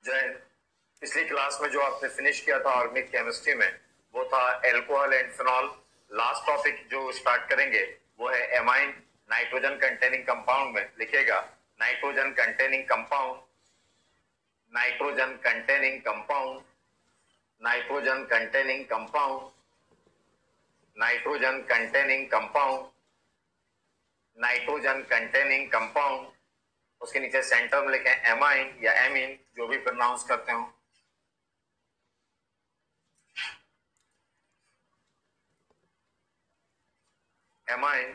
जो है पिछली क्लास में जो आपने फिनिश किया था ऑर्गेनिक केमिस्ट्री में, वो था alcohol and phenol. Last topic जो स्टार्ट करेंगे वो है एमाइन। नाइट्रोजन कंटेनिंग कंपाउंड में लिखेगा nitrogen containing compound, nitrogen containing compound, nitrogen containing compound, nitrogen containing compound, nitrogen containing compound. उसके नीचे सेंटर में लिखें एमाइन या एमीन, जो भी प्रोनाउंस करते हो। एमाइन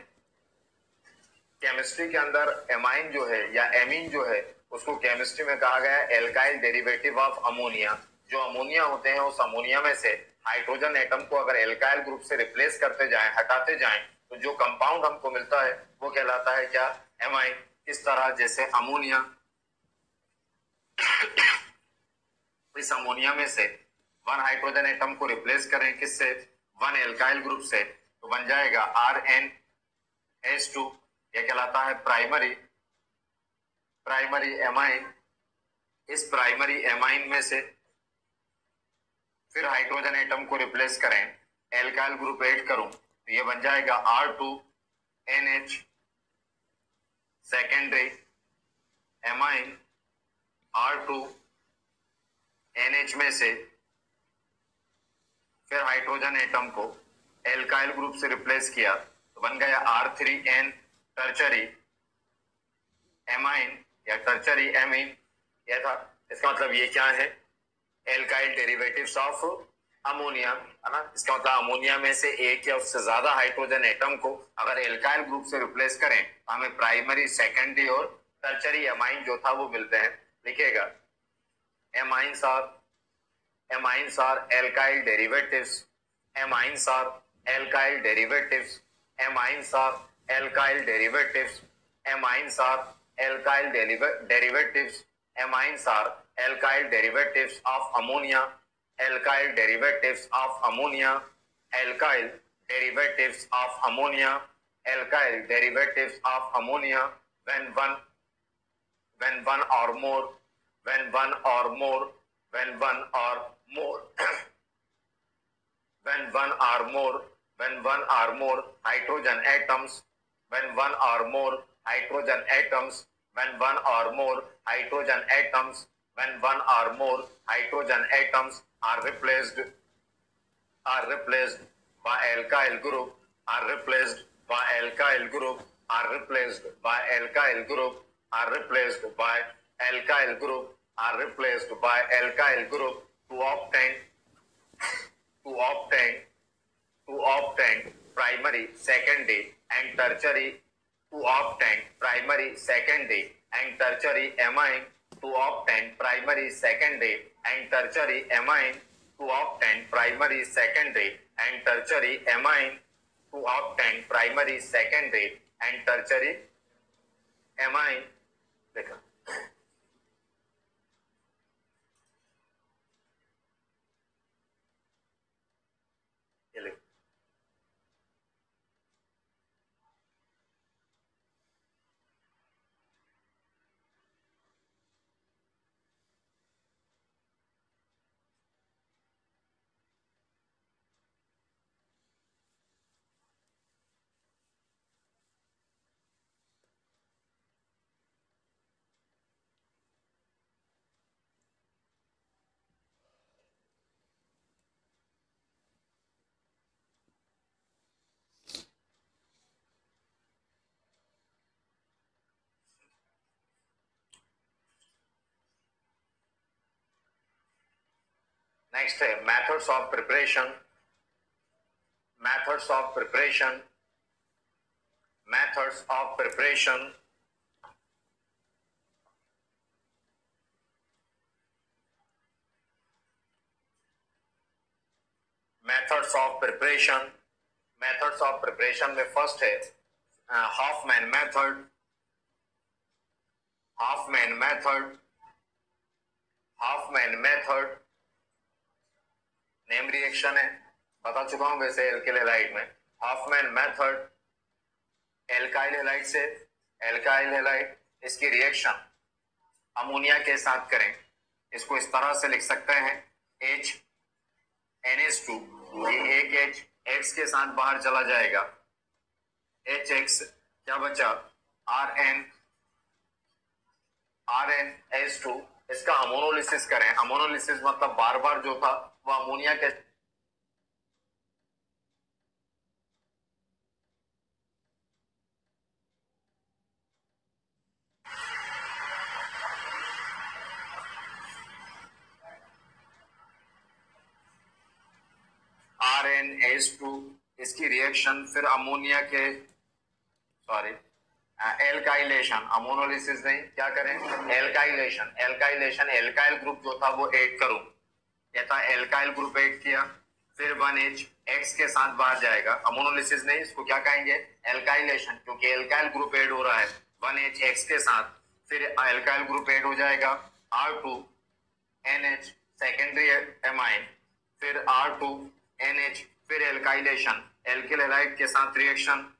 केमिस्ट्री के अंदर एमाइन जो है या एमीन जो है उसको केमिस्ट्री में कहा गया है एल्काइल डेरिवेटिव ऑफ अमोनिया। जो अमोनिया होते हैं उस अमोनिया में से हाइड्रोजन एटम को अगर एल्काइल ग्रुप से रिप्लेस करते जाएं, हटाते जाएं, तो जो कंपाउंड हमको मिलता है वो कहलाता है क्या? एमाइन। इस तरह जैसे अमोनिया, इस अमोनिया में से वन हाइड्रोजन एटम को रिप्लेस करें किससे? वन एल्काइल ग्रुप से, तो बन जाएगा RnH2। यह कहलाता है प्राइमरी एमाइन। इस प्राइमरी एमाइन में से फिर हाइड्रोजन एटम को रिप्लेस करें, एल्काइल ग्रुप ऐड करूं, तो ये बन जाएगा R2NH। सेकेंडरी एमाइन R2NH में से फिर हाइड्रोजन एटम को एल्काइल ग्रुप से रिप्लेस किया, तो बन गया R3N टर्चरी एमाइन या टर्चरी एमीन। यह था। इसका मतलब ये क्या है? एल्काइल डेरिवेटिव्स ऑफ अमोनिया, है ना। इसका मतलब अमोनिया में से एक या उससे ज्यादा हाइड्रोजन एटम को अगर एल्काइल ग्रुप से रिप्लेस करें तो हमें प्राइमरी, सेकेंडरी और टर्चरी एमाइन जो था वो मिलते हैं। लिखिएगा amines are alkyl derivatives, amines are alkyl derivatives, amines are alkyl derivatives, amines are alkyl derivatives, amines are alkyl derivatives of ammonia, alkyl derivatives of ammonia, alkyl derivatives of ammonia, alkyl derivatives of ammonia when one or more when one or more when one or more when one or more hydrogen atoms when one or more hydrogen atoms when one or more hydrogen atoms when one or more hydrogen atoms are replaced by alkyl group, are replaced by alkyl group, are replaced by alkyl group, are replaced by alkyl group, are replaced by alkyl group to obtain primary, secondary and tertiary, to obtain primary, secondary and tertiary amine, to obtain primary, secondary and tertiary amine, to obtain primary, secondary and tertiary amine, to obtain primary, secondary and tertiary amine. देखा ये लिख next है methods of preparation. methods of preparation, methods of preparation, methods of preparation, methods of preparation में first है Hofmann method, Hofmann method, Hofmann method name reaction है, बता चुका हूं वैसे एल्किल हैलाइड में। हॉफमैन मेथड एल्काइल हैलाइड से एल्काइल हैलाइड, इसकी रिएक्शन अमोनिया के साथ करें, इसको इस तरह से लिख सकते हैं H NH2, ये एक H X के साथ बाहर चला जाएगा, HX क्या बचा RNH2, इसका अमोनोलिसिस करें, अमोनोलिसिस मतलब बार बार जो था वो अमोनिया के RNH2, इसकी रिएक्शन फिर अमोनिया के सॉरी एल्काइलेशन, अमोनोलिसिस नहीं, क्या करें एल्काइलेशन, एल्काइलेशन एल्काइल ग्रुप जो था वो ऐड करूं, कहता एल्काइल ग्रुप ऐड किया, फिर 1H X के साथ बाहर जाएगा, अमोनोलिसिस नहीं, इसको क्या कहेंगे एल्काइलेशन, क्योंकि एल्काइल ग्रुप ऐड हो रहा है 1H X के साथ, फिर एल्काइल ग्रुप ऐड हो जाएगा R2NH सेकेंडरी एमाइन, फिर R2NH, फिर एल्काइलेशन, एल्किल हैलाइड के साथ रिएक्शन,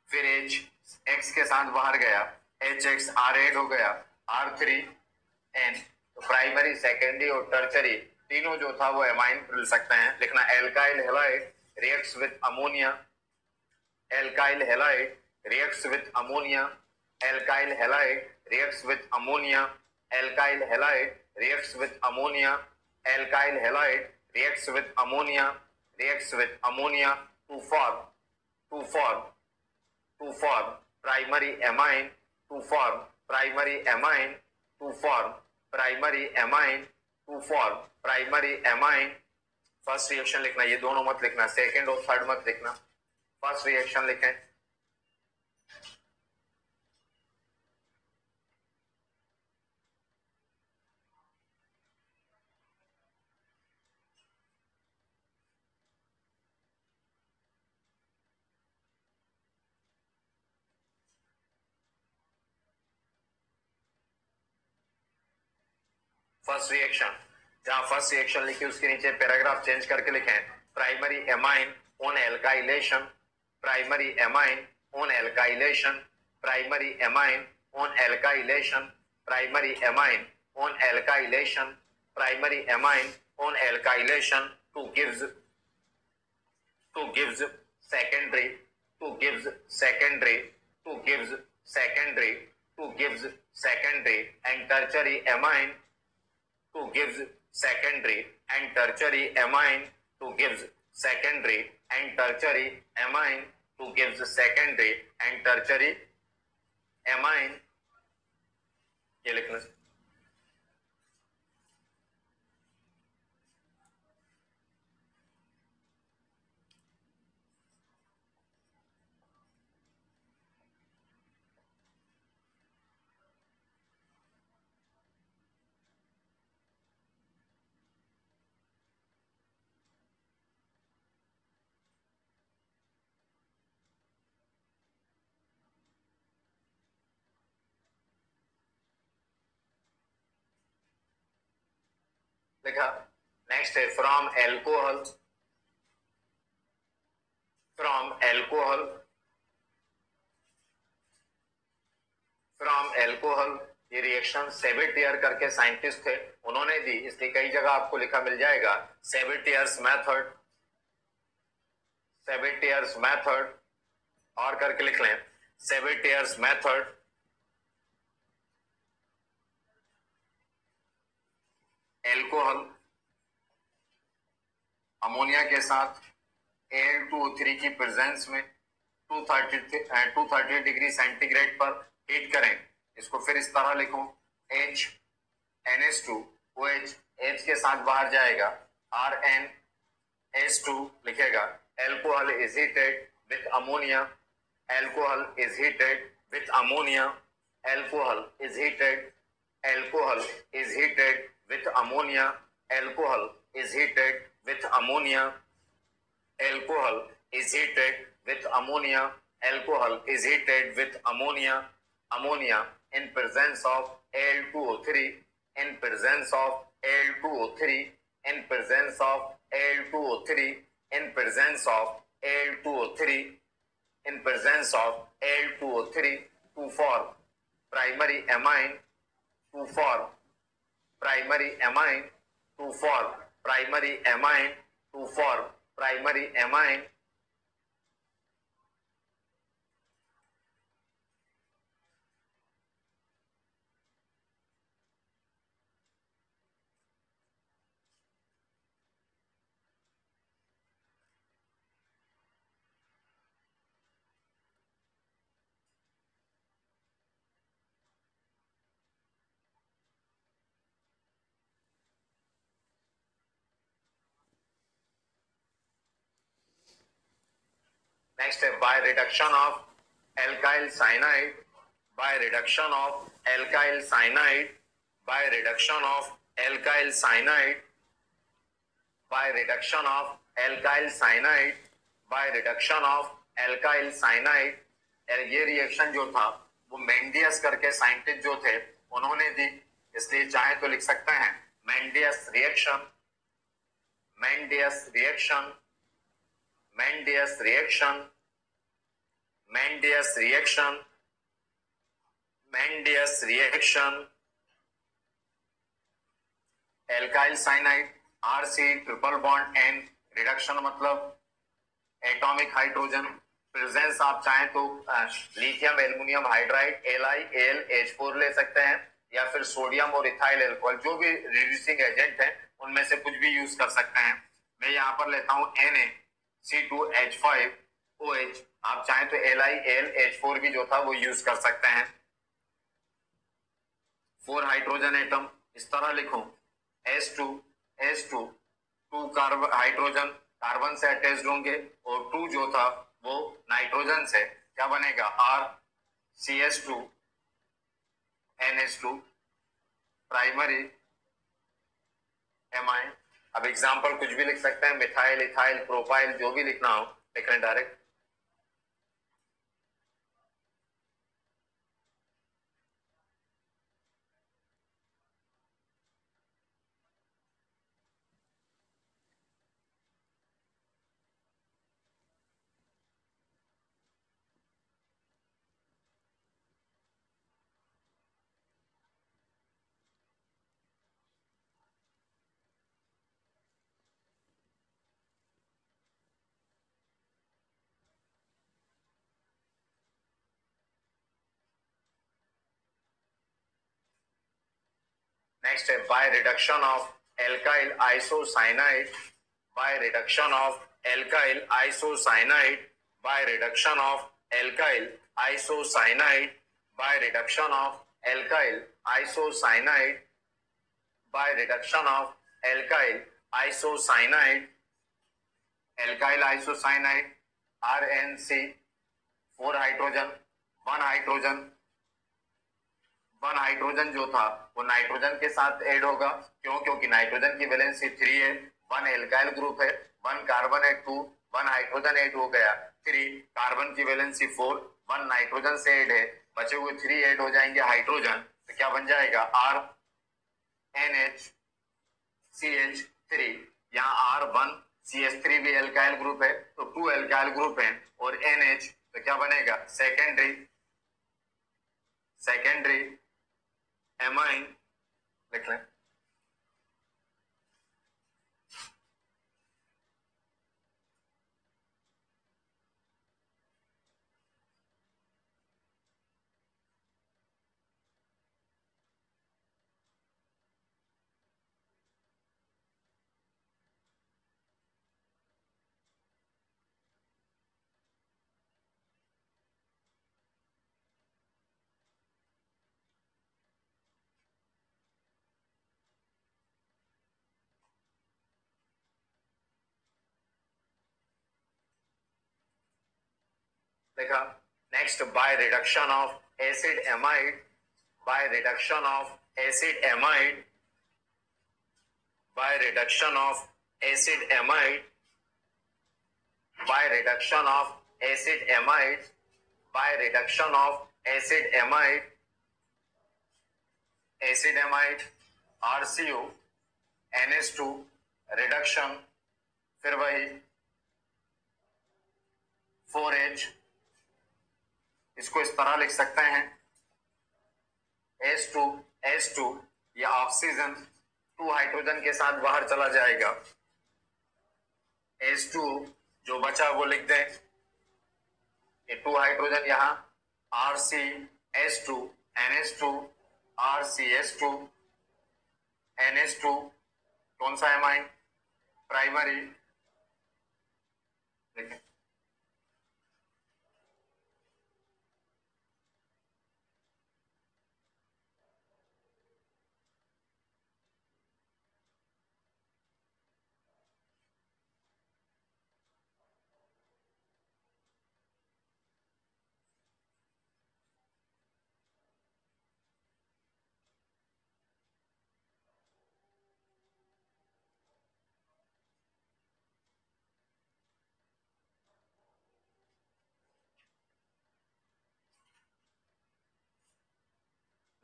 फिर H X के साथ बाहर गया, HX R ऐड हो गया, R3N, तो प्राइमरी सेकेंडरी और टर्चरी तीनों जो था वो एमाइन मिल सकते हैं, लिखना alkyl halide reacts with ammonia, alkyl halide reacts with ammonia, alkyl halide reacts with ammonia, alkyl halide reacts with ammonia, alkyl halide reacts with ammonia, reacts with ammonia to form primary amine, to form primary amine, to form primary amine, to form primary amine. First reaction लिखना, ये दोनों मत लिखना, second और third मत लिखना, first reaction लिखें, first reaction, जहां फर्स्ट रिएक्शन लिखी उसके नीचे पैराग्राफ चेंज करके लिखें primary amine on alkylation, primary amine on alkylation, primary amine on alkylation, primary amine on alkylation, primary amine on alkylation two gives secondary, to gives secondary, to gives secondary, to gives secondary and tertiary amine, to gives secondary and tertiary amine, to gives secondary and tertiary amine, to gives secondary and tertiary amine, ये लिखना लिखा। Next है from alcohol, from alcohol, from alcohol, ये reaction सेबेटियर करके scientist थे, उन्होंने दी, इसलिए कई जगह आपको लिखा मिल जाएगा सेबेटियर्स मेथड, सेबेटियर्स मेथड, और करके लिख लें सेबेटियर्स मेथड, एल्कोहल अमोनिया के साथ Al2O3 की प्रेजेंस में 230 डिग्री सेंटीग्रेड पर हीट करें, इसको फिर इस तरह लिखो NH2OH, H के साथ बाहर जाएगा, RnH2 लिखेगा, alcohol is heated with ammonia, alcohol is heated with ammonia, alcohol is heated, alcohol is heated with ammonia, alcohol is heated with ammonia, alcohol is heated with ammonia, alcohol is heated with ammonia, ammonia in presence of Al2O3, in presence of Al2O3, in presence of Al2O3, in presence of Al2O3, in presence of Al2O3 to form primary amine to form primary amine to form primary amine to form primary amine next by reduction of alkyl cyanide by reduction of alkyl cyanide by reduction of alkyl cyanide by reduction of alkyl cyanide by reduction of alkyl cyanide ये reaction जो था वो मेंडियस करके scientist जो थे उन्होंने दी, इसलिए चाहे तो लिख सकते हैं Mendius reaction Mendius reaction Mendius reaction Mendius reaction Mendius reaction alkyl cyanide RC triple bond N reduction मतलब एटॉमिक हाइड्रोजन प्रेजेंस आप चाहें तो लिथियम एल्युमिनियम हाइड्राइड LiAlH4 ले सकते हैं या फिर सोडियम और इथाइल अल्कोहल जो भी रिड्यूसिंग एजेंट है उनमें से कुछ भी यूज कर सकते हैं। मैं यहाँ पर लेता हूं NaC2H5OH, आप चाहें तो LiAlH4 भी जो था वो यूज कर सकते हैं। 4 हाइड्रोजन एटम इस तरह लिखूं S2 2 कार्बन हाइड्रोजन कार्बन से अटैच्ड होंगे और 2 जो था वो नाइट्रोजन से, क्या बनेगा RCS2NH2 प्राइमरी एमाइन। अब एग्जांपल कुछ भी लिख सकते हैं, मिथाइल इथाइल प्रोपाइल जो भी लिखना हो लिख रहे direct. Next, by reduction of alkyl isocyanide, by reduction of alkyl isocyanide, by reduction of alkyl isocyanide, by reduction of alkyl isocyanide, by reduction of alkyl isocyanide, alkyl isocyanide RNC 4 hydrogen 1 hydrogen जो था वो nitrogen के साथ add होगा, क्यों? क्योंकि nitrogen की valency 3 है, 1 एल्काइल ग्रुप है, 1 कार्बन है 2, 1 हाइड्रोजन ऐड हो गया 3, कार्बन की वैलेंसी 4, 1 नाइट्रोजन से ऐड है, बचे हुए 3 ऐड हो जाएंगे हाइड्रोजन, तो क्या बन जाएगा RNHCH3। यहाँ R1CH3 भी एल्काइल ग्रुप है तो 2 एल्काइल ग्रुप है और NH, तो क्या बनेगा सेकेंडरी एमाइन लिख लें। देखा। Next, by reduction of acid amide, by reduction of acid amide, by reduction of acid amide, by reduction of acid amide, by reduction of acid amide, acid amide RCO NH2 reduction, फिर वही 4H, इसको इस तरह लिख सकते हैं H2 ये oxygen 2 hydrogen के साथ बाहर चला जाएगा। H2 जो बचा वो लिख दें, ये 2 हाइड्रोजन यहाँ RCH2 NH2 RCH2 NH2 कौन सा एमाइन? प्राइमरी। देखिए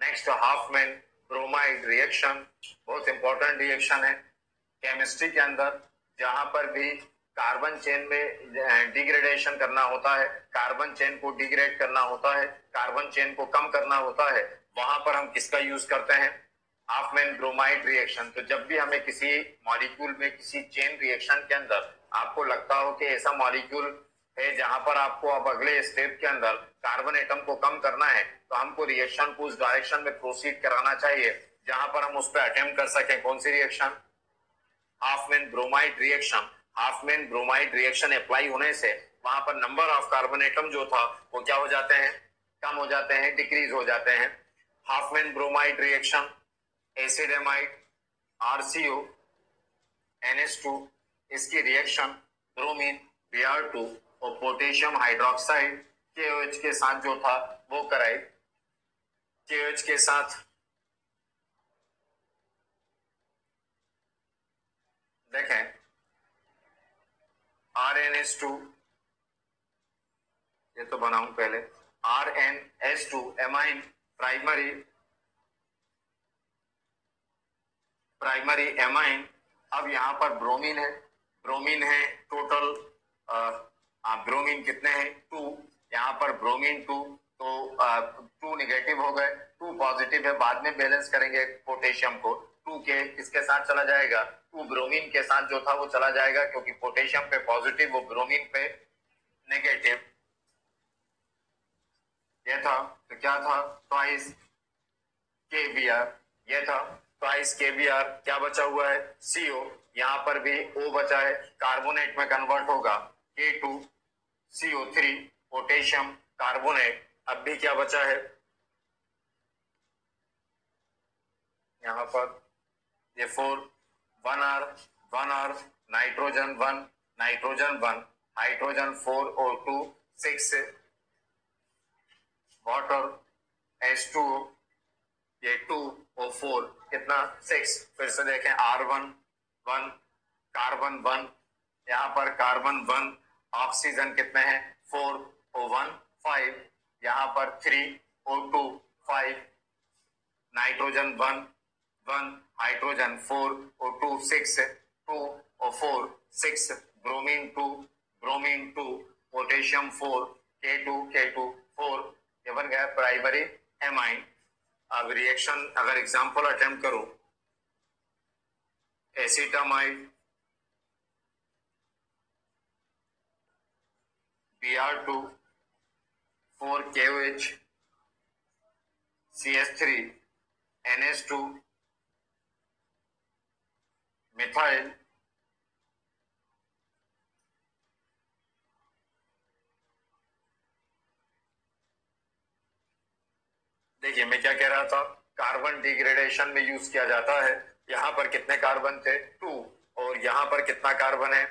नेक्स्ट हाफमैन ब्रोमाइड रिएक्शन, बहुत इंपॉर्टेंट रिएक्शन है केमिस्ट्री के अंदर। जहां पर भी कार्बन चेन में डिग्रेडेशन करना होता है, कार्बन चेन को डिग्रेड करना होता है, कार्बन चेन को कम करना होता है, वहां पर हम किसका यूज करते हैं? Hopman bromide reaction. तो जब भी हमें किसी मॉलिक्यूल में किसी चेन रिएक्शन के अंदर आपको लगता हो कि ऐसा मॉलिक्यूल है जहां पर आपको अब अगले स्टेप के अंदर कार्बन एटम को कम करना है, तो हमको रिएक्शन को उस डायरेक्शन में प्रोसीड कराना चाहिए जहां पर हम उस पर अटेम्प्ट कर सकें। कौन सी reaction? Hofmann bromide reaction. Hofmann bromide reaction apply होने से वहां पर नंबर ऑफ कार्बन एटम जो था वो क्या हो जाते हैं? कम हो जाते हैं, डिक्रीज हो जाते हैं। Hopman bromide reaction, acid amide RCO NH2, इसकी रिएक्शन ब्रोमीन Br2 और पोटेशियम हाइड्रोक्साइड KOH के साथ जो था वो कराई। KOH के साथ देखें RnH2, ये तो बनाऊं पहले, RnH2 एमाइन प्राइमरी एमाइन। अब यहां पर ब्रोमीन है टोटल, ब्रोमीन कितने हैं? 2। यहाँ पर ब्रोमीन 2, तो 2 निगेटिव हो गए, 2 पॉजिटिव है, बाद में बैलेंस करेंगे पोटेशियम को। 2 के किसके साथ चला जाएगा? 2 ब्रोमीन के साथ जो था वो चला जाएगा, क्योंकि पोटेशियम पे पॉजिटिव, वो ब्रोमीन पे नेगेटिव। ये था, तो क्या था? ट्वाइस KBr, ये था ट्वाइस KBr। क्या बचा हुआ है? CO, यहाँ पर भी O बचा है, कार्बोनेट में कन्वर्ट होगा K2CO3 पोटेशियम कार्बोनेट। अब भी क्या बचा है यहाँ पर? ये 4 1R nitrogen 1 hydrogen 4 O2 6 water H2O, ये 2 और 4 कितना? 6। फिर से देखें R1 1 कार्बन 1, यहाँ पर कार्बन 1, ऑक्सीजन कितने हैं? 4 O1 5, यहाँ पर 3 O2 5, nitrogen 1 hydrogen 4 O2 6 2 O4 6, bromine 2 potassium 4 K2 4, ये बन गया प्राइमरी एमाइन। अब रिएक्शन अगर एग्जांपल अटेम्प्ट करूं, acetamide Br2 4 KOH CH3 NH2 methyl देखिए मैं क्या कह रहा था, कार्बन डिग्रेडेशन में यूज किया जाता है। यहाँ पर कितने कार्बन थे? 2, और यहाँ पर कितना कार्बन है?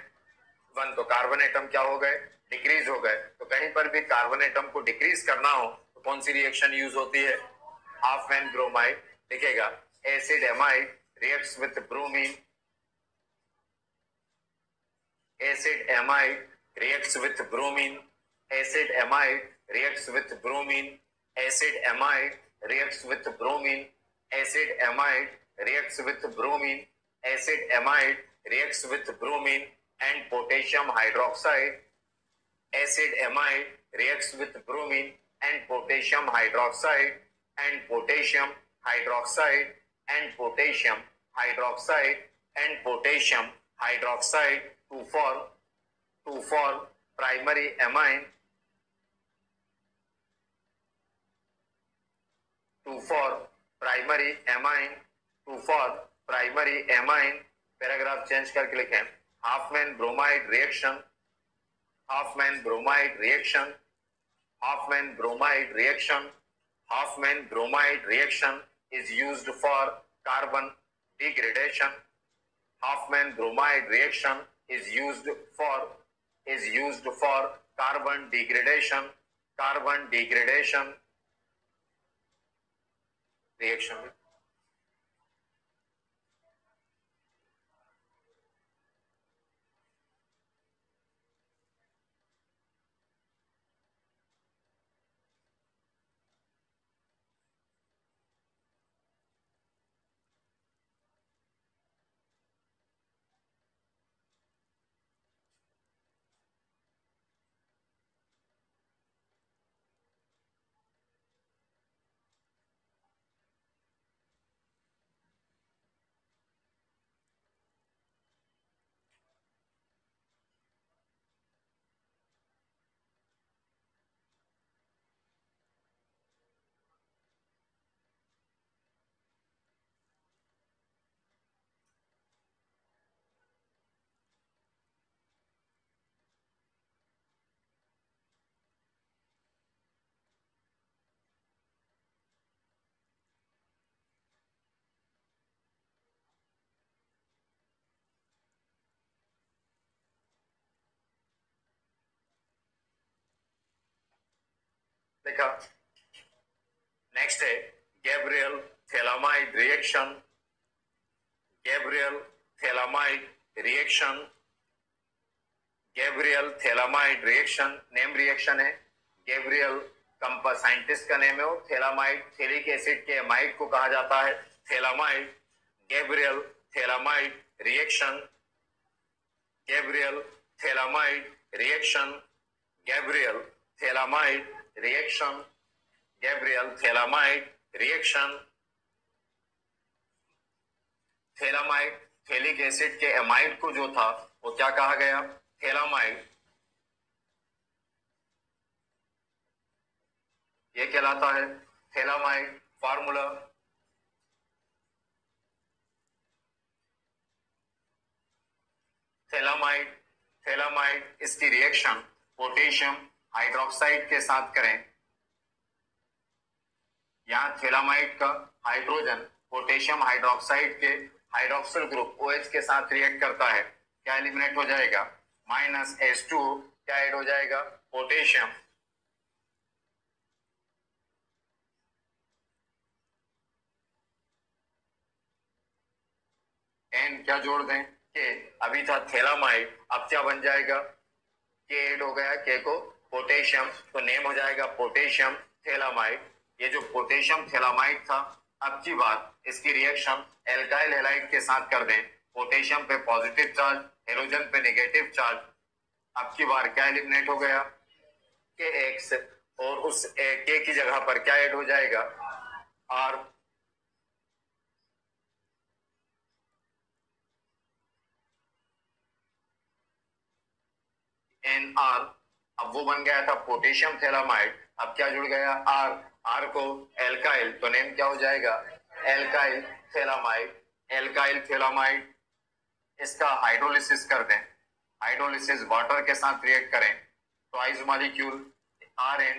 1। तो कार्बन एटम क्या हो गए? डिक्रीज हो गए। तो कहीं पर भी कार्बन एटम को डिक्रीज करना हो तो कौन सी रिएक्शन यूज होती है? Hofmann bromide. लिखेगा acid amide reacts with bromine, acid amide reacts with bromine, acid amide reacts with bromine, acid amide reacts with bromine, acid amide reacts with bromine, acid amide reacts with bromine and potassium hydroxide, acid amide reacts with bromine and potassium hydroxide, and potassium hydroxide and potassium hydroxide and potassium hydroxide to form primary amine to form primary amine to form primary amine. Paragraph change करके लिखें Hopman bromide reaction Hoffman bromide reaction Hoffman bromide reaction Hoffman bromide reaction is used for carbon degradation. Hoffman bromide reaction is used for carbon degradation reaction. देखा next है Gabriel phthalimide reaction Gabriel phthalimide reaction name reaction है Gabriel कंपा scientist का name है वो phthalimide phthalic acid के amide को कहा जाता है phthalimide Gabriel phthalimide reaction Gabriel phthalimide reaction Gabriel phthalimide reaction Gabriel phthalimide reaction phthalimide phthalic acid के एमाइड को जो था वो क्या कहा गया थैलामाइड ये कहलाता है थैलामाइड फार्मूला थैलामाइड इसकी रिएक्शन पोटेशियम हाइड्रोक्साइड के साथ करें यहां थैलामाइड का हाइड्रोजन पोटेशियम हाइड्रोक्साइड के हाइड्रोक्सिल ग्रुप OH के साथ रिएक्ट करता है क्या एलिमिनेट हो जाएगा -H2 क्या ऐड हो जाएगा पोटेशियम एन क्या जोड़ दें के अभी था थैलामाइड अब क्या बन जाएगा के ऐड हो गया के को पोटेशियम तो नेम हो जाएगा पोटेशियम थैलामाइड ये जो पोटेशियम थैलामाइड था अब की बात इसकी रिएक्शन एल्काइल हैलाइड के साथ कर दें पोटेशियम पे पॉजिटिव चार्ज हेलोजन पे नेगेटिव चार्ज अब की बार क्या एलिमिनेट हो गया के एक्स और उस के की जगह पर क्या ऐड हो जाएगा आर एन आर अब वो बन गया था पोटेशियम थैलामाइड अब क्या जुड़ गया आर आर को एल्काइल तो नेम क्या हो जाएगा एल्काइल थैलामाइड इसका हाइड्रोलिसिस कर दें हाइड्रोलिसिस वाटर के साथ रिएक्ट करें तो आइज मॉलिक्यूल Rn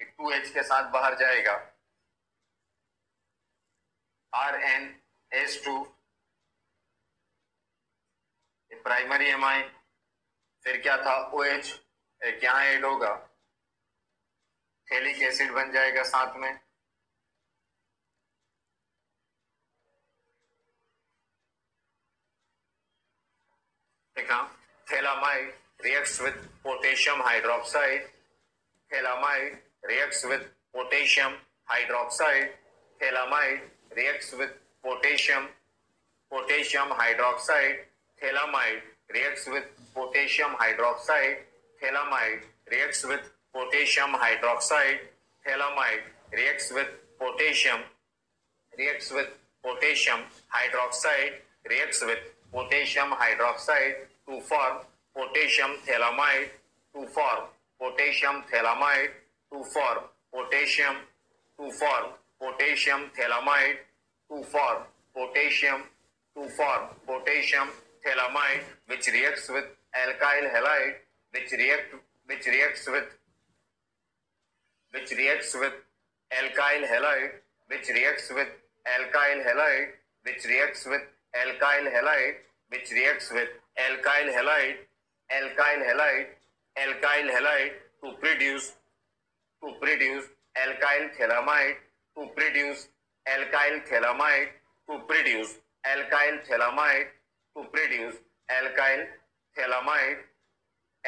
2H के साथ बाहर जाएगा RnH2 प्राइमरी एमाइन फिर क्या था OH क्या ऐड होगा थैलिक एसिड बन जाएगा साथ में देखा phthalimide reacts with potassium hydroxide thailamide reacts with potassium hydroxide thailamide reacts with potassium hydroxide thailamide reacts with potassium hydroxide thailamide reacts with potassium hydroxide thailamide reacts with potassium, reacts with potassium hydroxide, reacts with potassium hydroxide to form potassium phthalimide, to form potassium phthalimide, to form potassium, to form potassium phthalimide, to form potassium, to form potassium phthalimide, which reacts with alkyl halide, which reacts with alkyl halide, which reacts with alkyl halide, which reacts with alkyl halide, which reacts with alkyl halide, alkyl halide, alkyl halide to produce alkyl phthalimide, to produce alkyl phthalimide, to produce alkyl phthalimide, to produce alkyl phthalimide,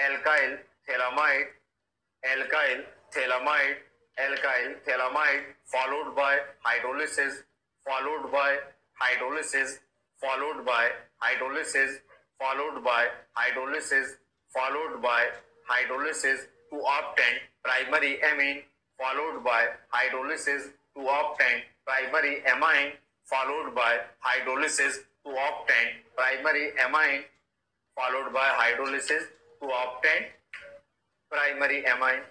alkyl phthalimide, alkyl phthalimide, alkyl phthalimide, followed by hydrolysis, followed by hydrolysis, followed by hydrolysis, followed by hydrolysis, followed by hydrolysis to obtain primary amine, followed by hydrolysis to obtain primary amine, followed by hydrolysis to obtain primary amine, followed by hydrolysis to obtain primary amine.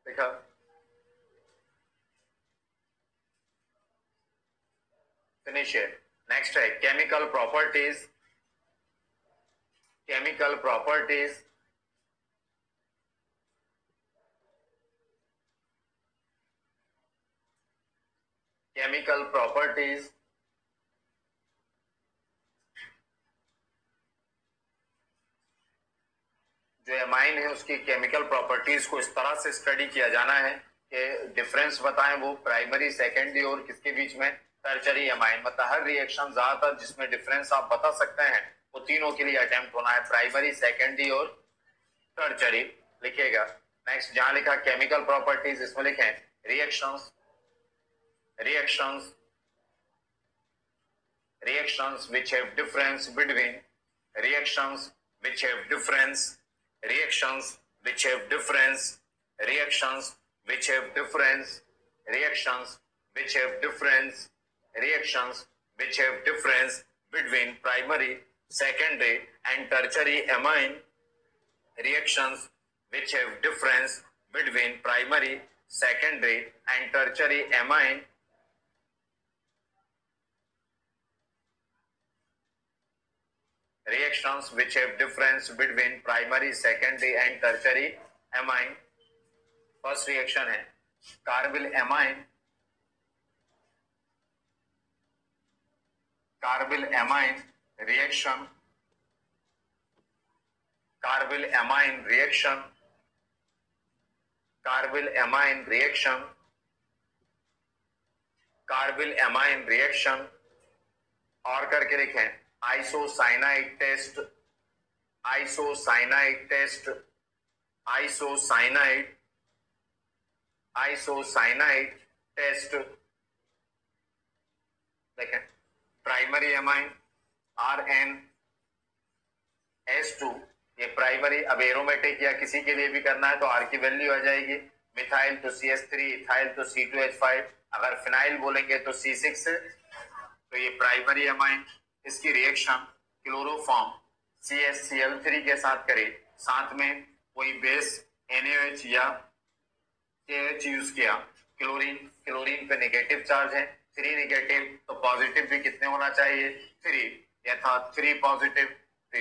देखा, finish है. Next है chemical properties. Chemical properties, chemical properties. जो amine है उसकी chemical properties को इस तरह से स्टडी किया जाना है कि डिफरेंस बताएं वो प्राइमरी, सेकेंडरी और किसके बीच में, टर्चरी एमाइन. मतलब हर रिएक्शन ज्यादातर जिसमें डिफरेंस आप बता सकते हैं वो तीनों के लिए अटेम्प्ट होना है, प्राइमरी, सेकेंडरी और टर्चरी. लिखिएगा. नेक्स्ट जहां लिखा केमिकल प्रॉपर्टीज, इसमें लिखें reactions, reactions, reactions which have difference between, reactions which have difference, reactions which have difference, reactions which have difference, reactions which have difference, reactions which have difference between primary, secondary and tertiary amine, reactions which have difference between primary, secondary and tertiary amine, reactions which have difference between primary, secondary and tertiary amine. First reaction है carbylamine, carbylamine reaction, carbylamine reaction, carbylamine reaction, carbylamine reaction. और करके लिखें isocyanide test, isocyanide test, isocyanide, isocyanide test, देखें primary amine RnS2, ये primary, अब aromatic या किसी के लिए भी करना है तो R की वैल्यू आ जाएगी, मिथाइल तो CH3, इथाइल तो C2H5, अगर फिनाइल बोलेंगे तो C6, तो ये प्राइमरी एमाइन, इसकी रिएक्शन क्लोरोफॉर्म CH3 के साथ करे, साथ में कोई बेस NaOH या KH यूज किया, क्लोरीन पे नेगेटिव चार्ज है, 3 नेगेटिव, तो पॉजिटिव भी कितने होना चाहिए, 3, यह था 3 पॉजिटिव, तो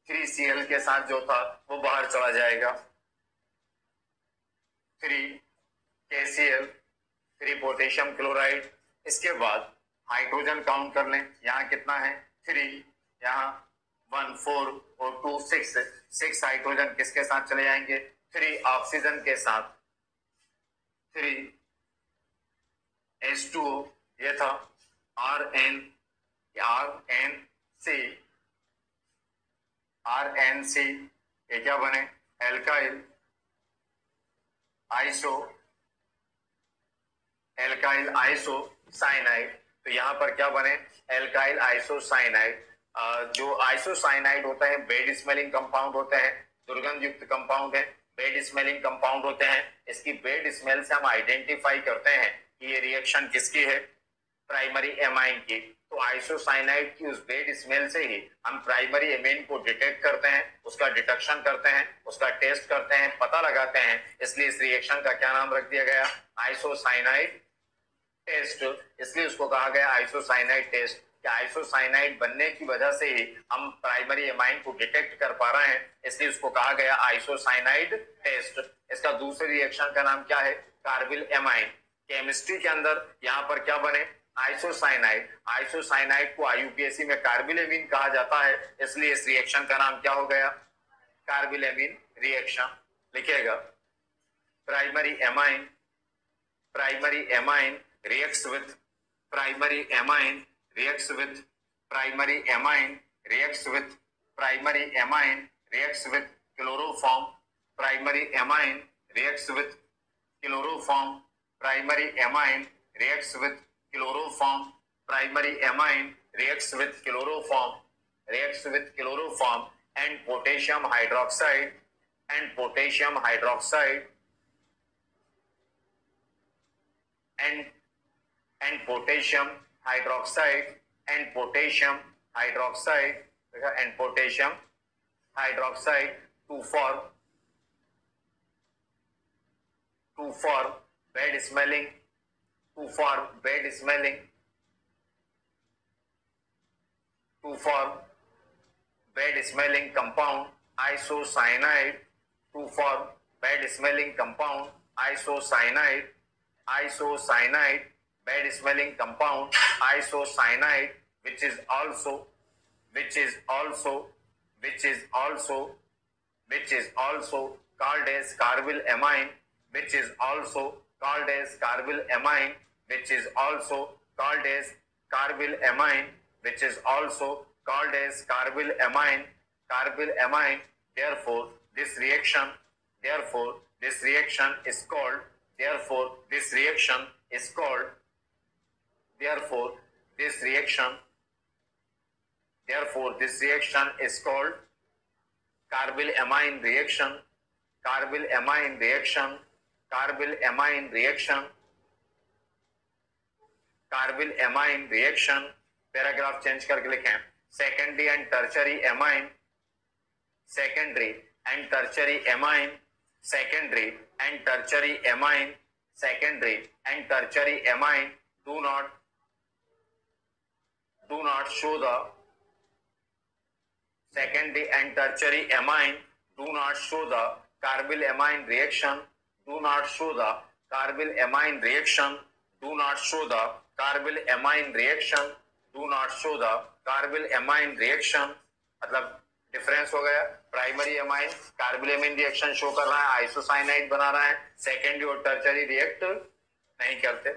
3Cl के साथ जो था वो बाहर चला जाएगा, 3KCl, 3 पोटेशियम क्लोराइड। इसके बाद हाइड्रोजन काउंट कर लें, यहाँ कितना है 3, यहाँ 1 4 और 2 6 हाइड्रोजन किसके साथ चले जाएंगे, 3 ऑक्सीजन के साथ, 3H2O, ये था RNC, ये क्या बने, एल्काइल आइसोसाइनाइड, तो यहां पर क्या बने, एल्काइल आइसोसाइनाइड। जो आइसोसाइनाइड होता है बेड स्मेलिंग कंपाउंड होते हैं, दुर्गंध युक्त कंपाउंड है, बेड स्मेलिंग कंपाउंड होते हैं। इसकी बेड स्मेल से हम आइडेंटिफाई करते हैं कि ये रिएक्शन किसकी है, प्राइमरी एमाइन की। तो आइसोसाइनाइड की उस बेड स्मेल से ही हम प्राइमरी एमाइन को डिटेक्ट करते हैं, उसका डिटेक्शन करते हैं, उसका टेस्ट करते हैं, पता लगाते हैं। इसलिए इस रिएक्शन का क्या नाम रख दिया गया, आइसोसाइनाइड टेस्ट। इसलिए उसको कहा गया आइसोसाइनाइड टेस्ट, कि आइसोसाइनाइड बनने की वजह से ही हम प्राइमरी एमाइन को डिटेक्ट कर पा रहे हैं, इसलिए उसको कहा गया आइसोसाइनाइड टेस्ट। इसका दूसरे रिएक्शन का नाम क्या है, कार्बिल एमाइन। केमिस्ट्री के अंदर यहाँ पर क्या बने, आइसोसाइनाइड। आइसोसाइनाइड को IUPAC में कार्बिलेमीन कहा जाता है, इसलिए इस रिएक्शन का नाम क्या हो गया, कार्बिलेमीन रिएक्शन। लिखिएगा, primary amine reacts with primary amine reacts with primary amine reacts with primary amine reacts with chloroform primary amine reacts with chloroform primary amine reacts with chloroform primary amine reacts with chloroform and potassium hydroxide and potassium hydroxide and potassium hydroxide and potassium hydroxide and potassium hydroxide to form bad smelling compound isocyanide to form bad smelling compound isocyanide bad smelling compound isocyanide which is also called as carbyl amine which is also called as carbyl amine which is also called as carbyl amine which is also called as carbyl amine therefore this reaction is called carbyl amine reaction carbyl amine reaction paragraph change करके लिखें secondary and tertiary amine do not show the secondary and tertiary amine do not show the carbyl amine reaction मतलब difference हो गया। Primary amine carbylamine reaction show कर रहा है, isocyanide बना रहा है, सेकेंडरी और टर्शरी रिएक्ट नहीं करते।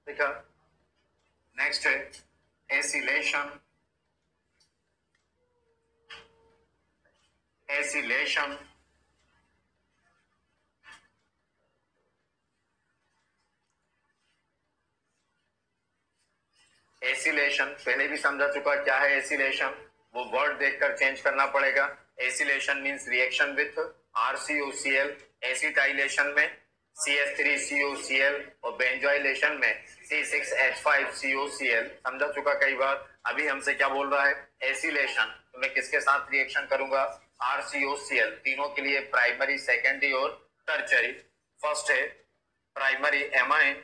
देखा। नेक्स्ट है एसिलेशन। एसिलेशन एसिलेशन पहले भी समझा चुका क्या है एसिलेशन, वो वर्ड देखकर चेंज करना पड़ेगा। Acylation means reaction with RCOCl, acetylation में CH3COCl और बेंजोइलेशन में C6H5COCl। समझा चुका कई बार। अभी हमसे क्या बोल रहा है एसिलेशन, तो मैं किसके साथ रिएक्शन करूंगा RCOCl, तीनों के लिए प्राइमरी, सेकेंडरी और टर्चरी। फर्स्ट है primary amine,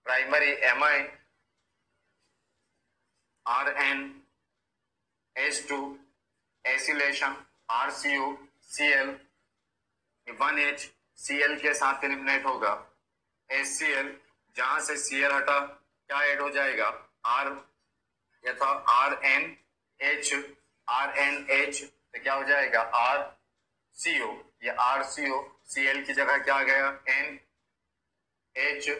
primary amine RnH2 acylation RCOCl 1HCl के साथ एलिमिनेट होगा। HCl जहां से Cl हटा क्या ऐड हो जाएगा R, या था RNH तो क्या हो जाएगा RCO, ये RCO Cl की जगह क्या आ गया NHR।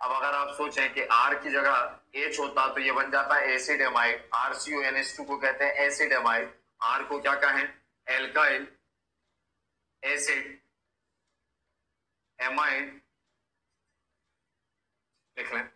अब अगर आप सोचें कि R की जगह H होता तो ये बन जाता है एसिड एमाइड। RCONH2 को कहते हैं एसिड एमाइड, R को क्या कहें एल्काइल एसिड एमाइड। लिख लें।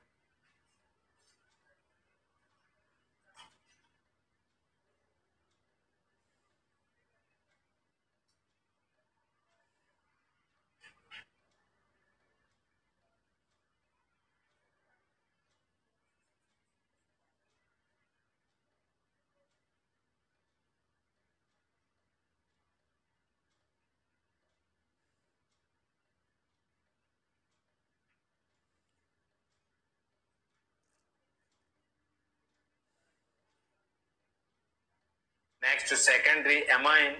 Next secondary amine,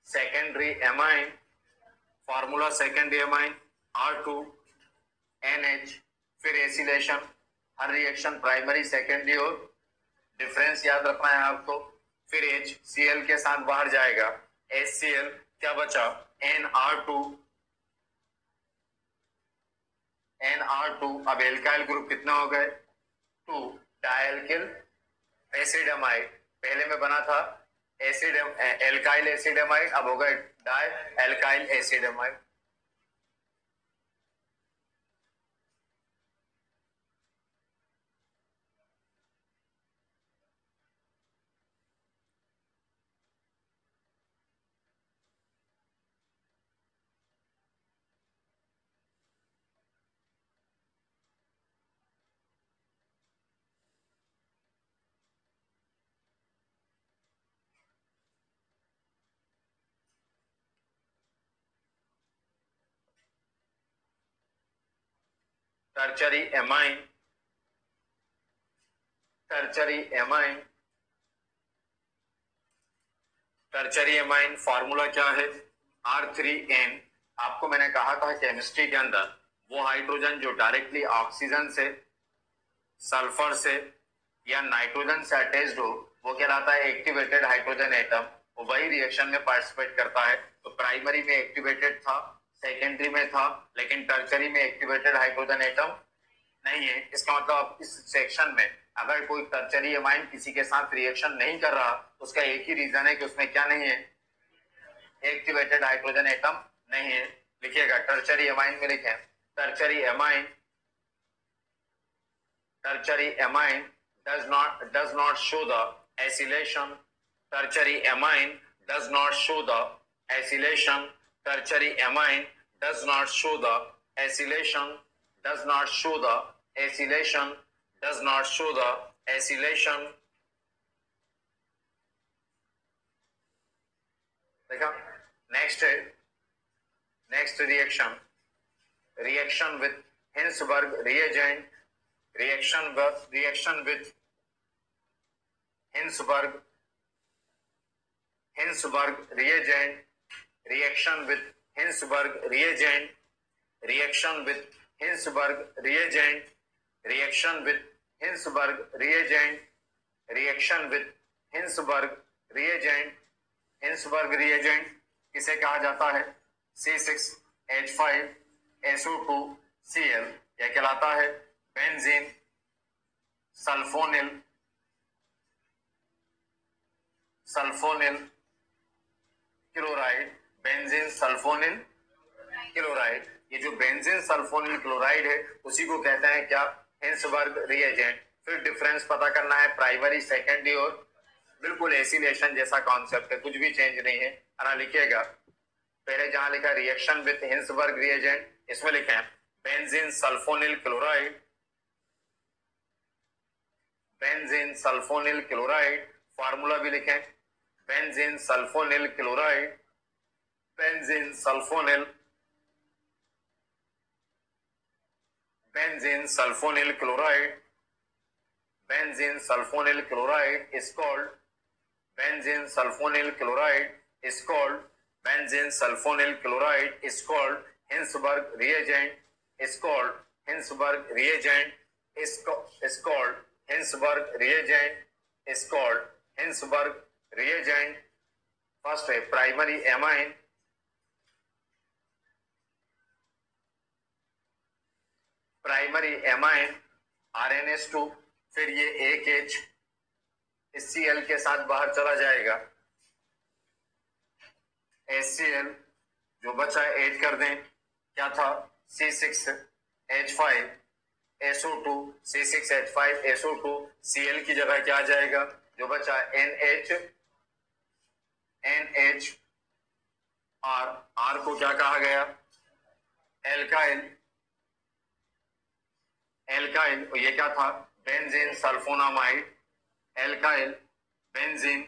secondary amine formula secondary amine R2NH, फिर एसिलेशन, हर रिएक्शन प्राइमरी सेकेंडरी और डिफरेंस याद रखना है आपको। फिर HCl के साथ बाहर जाएगा HCl, क्या बचा NR2। अब एल्काइल ग्रुप कितना हो गए 2, डायल्किल एसिडमाइड। पहले में बना था एसिड एल्काइल एसिडमाइड, अब हो गए di alkyl acid amide. Tertiary amine, tertiary amine, tertiary amine formula क्या है R3N। आपको मैंने कहा था केमिस्ट्री के अंदर वो हाइड्रोजन जो डायरेक्टली ऑक्सीजन से, सल्फर से या नाइट्रोजन से अटैच्ड हो वो कहलाता है एक्टिवेटेड हाइड्रोजन एटम। वो वही रिएक्शन में पार्टिसिपेट करता है। तो प्राइमरी में एक्टिवेटेड था, सेकेंडरी में था, लेकिन टर्चरी में एक्टिवेटेड हाइड्रोजन एटम नहीं है। इसका मतलब इस सेक्शन में अगर कोई टर्चरी एमाइन किसी के साथ रिएक्शन नहीं कर रहा तो उसका एक ही रीजन है कि उसमें क्या नहीं है एक्टिवेटेड हाइड्रोजन एटम नहीं है। लिखिएगा टर्चरी एमाइन में लिखें tertiary amine, tertiary amine does not show the acylation, tertiary amine does not show the acylation, tertiary amine does not show the acylation, does not show the acylation, does not show the acylation। देखा। Next है next reaction with Hinsberg reagent, reaction with Hinsberg reagent, reaction with Hinsberg reagent, reaction with Hinsberg reagent, reaction with Hinsberg reagent, reaction with Hinsberg reagent, Hinsberg reagent किसे कहा जाता है? C6H5SO2Cl, यह कहलाता है benzene sulphonyl chloride. Benzene sulphonyl chloride, ये जो benzene sulphonyl chloride है उसी को कहते हैं क्या? Hinsberg reagent. फिर डिफरेंस पता करना है प्राइमरी सेकेंडरी और बिल्कुल एसिलेशन जैसा कॉन्सेप्ट है, कुछ भी चेंज नहीं है। आना लिखिएगा, पहले जहां लिखा रिएक्शन विथ हिंसबर्ग रिएजेंट, इसमें लिखे benzene sulphonyl chloride, benzene sulphonyl chloride, formula भी लिखें benzene sulphonyl chloride, benzene sulphonyl chloride, benzene sulfonyl chloride is called benzene sulfonyl chloride is called benzene sulfonyl chloride is called Hinsberg reagent is called Hinsberg reagent is called Hinsberg reagent is called Hinsberg reagent. First है primary amine, primary amine RnH2, फिर ये एक H इस Cl के साथ बाहर चला जाएगा, HCl जो बचा ऐड कर दें, क्या था? C6H5SO2, C6H5SO2 Cl की जगह क्या आ जाएगा? जो बचा NH R को क्या कहा गया? एल्काइल, ये क्या था? Benzene sulphonamide, alkyl benzene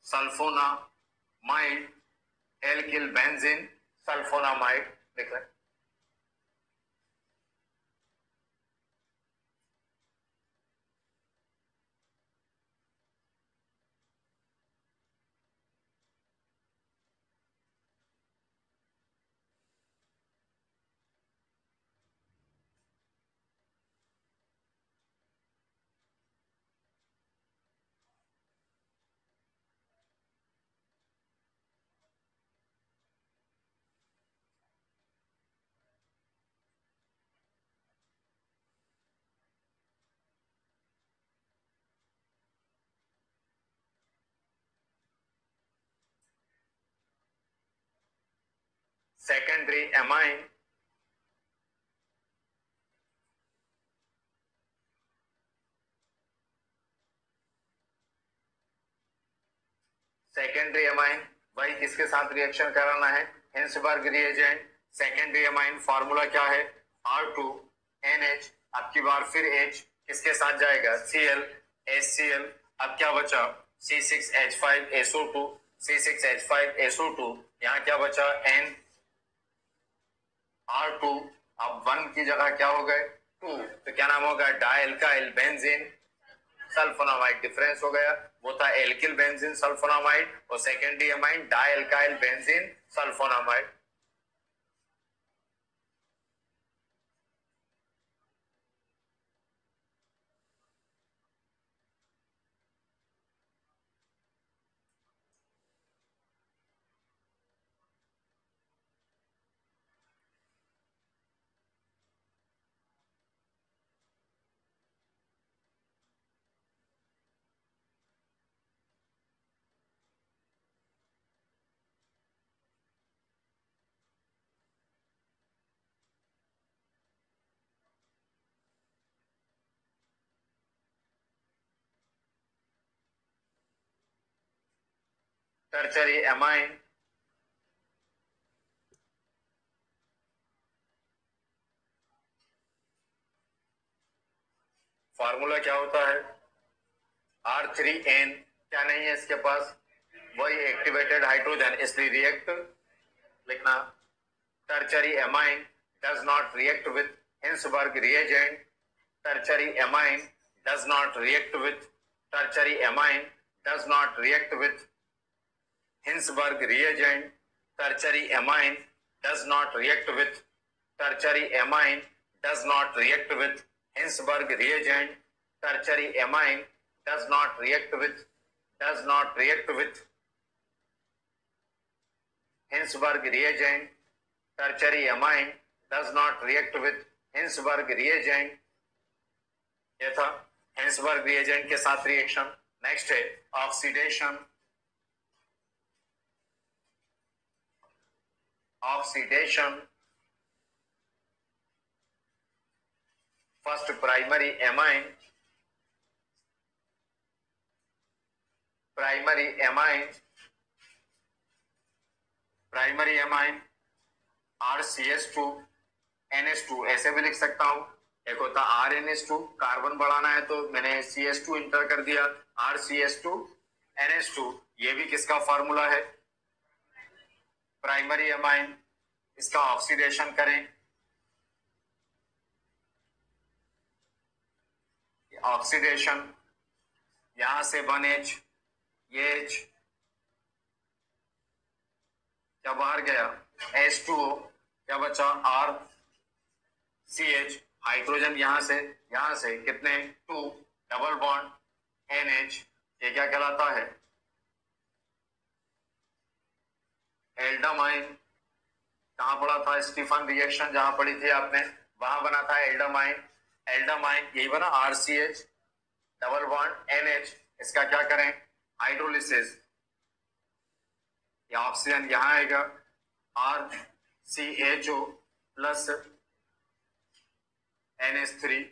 sulphonamide, alkyl benzene sulphonamide लिख रहे हैं। सेकेंडरी एमाइन, सेकेंडरी एमाइन वही किसके साथ रिएक्शन कराना है? Hinsberg reagent. Secondary amine formula क्या है? R2NH, अब की बार फिर H किसके साथ जाएगा? Cl, HCl, अब क्या बचा? C6H5SO2, C6H5SO2, यहाँ क्या बचा? N R2, अब 1 की जगह क्या हो गए? 2, तो क्या नाम होगा? डाइल्काइल बेंजीन सल्फोनामाइड। डिफरेंस हो गया, वो था एल्किल बेंजीन सल्फोनामाइड और secondary amine dialkyl benzene sulphonamide. Tertiary amine, formula क्या होता है? R3N, क्या नहीं है इसके पास? वही एक्टिवेटेड हाइड्रोजन, इसलिए रिएक्ट लिखना। Tertiary amine does not react with Hinsberg reagent, tertiary amine does not react with, tertiary amine does not react with Hinsberg reagent, tertiary amine does not react with, tertiary amine does not react with Hinsberg reagent, tertiary amine does not react with does not react with Hinsberg reagent. Tertiary amine does not react with Hinsberg reagent. ये था Hinsberg reagent के साथ reaction. Next है oxidation. Oxidation. First primary amine. Primary amine. Primary amine RCH2 NH2 ऐसे भी लिख सकता हूं. एक होता RNH2, कार्बन बढ़ाना है तो मैंने CH2 इंटर कर दिया. RCH2 NH2, ये भी किसका फॉर्मूला है? Primary amine. इसका ऑक्सीडेशन करें. ऑक्सीडेशन यहां से 1H, ये H क्या बाहर गया? H2O, क्या बचा? RCH. हाइड्रोजन यहां से कितने? 2, डबल बॉन्ड NH. ये क्या कहलाता है? एल्डामाइन. कहां पढ़ा था? स्टीफन रिएक्शन जहां पढ़ी थी आपने, वहां बना था एल्डामाइन. एल्डामाइन यही बना, RCH डबल बॉन्ड NH. इसका क्या करें? हाइड्रोलिसिस. या ऑक्सीजन यहां आएगा, RCHO plus NH3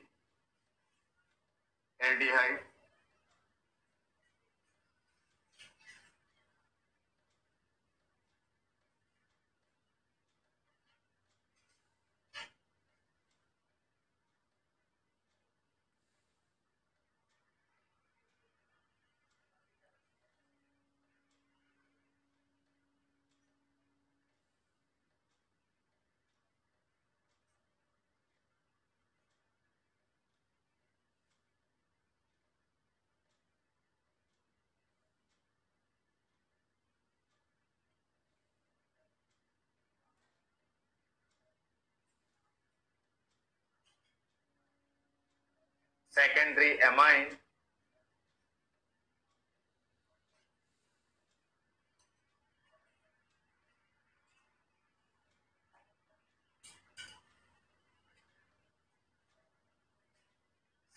aldehyde. Secondary amine.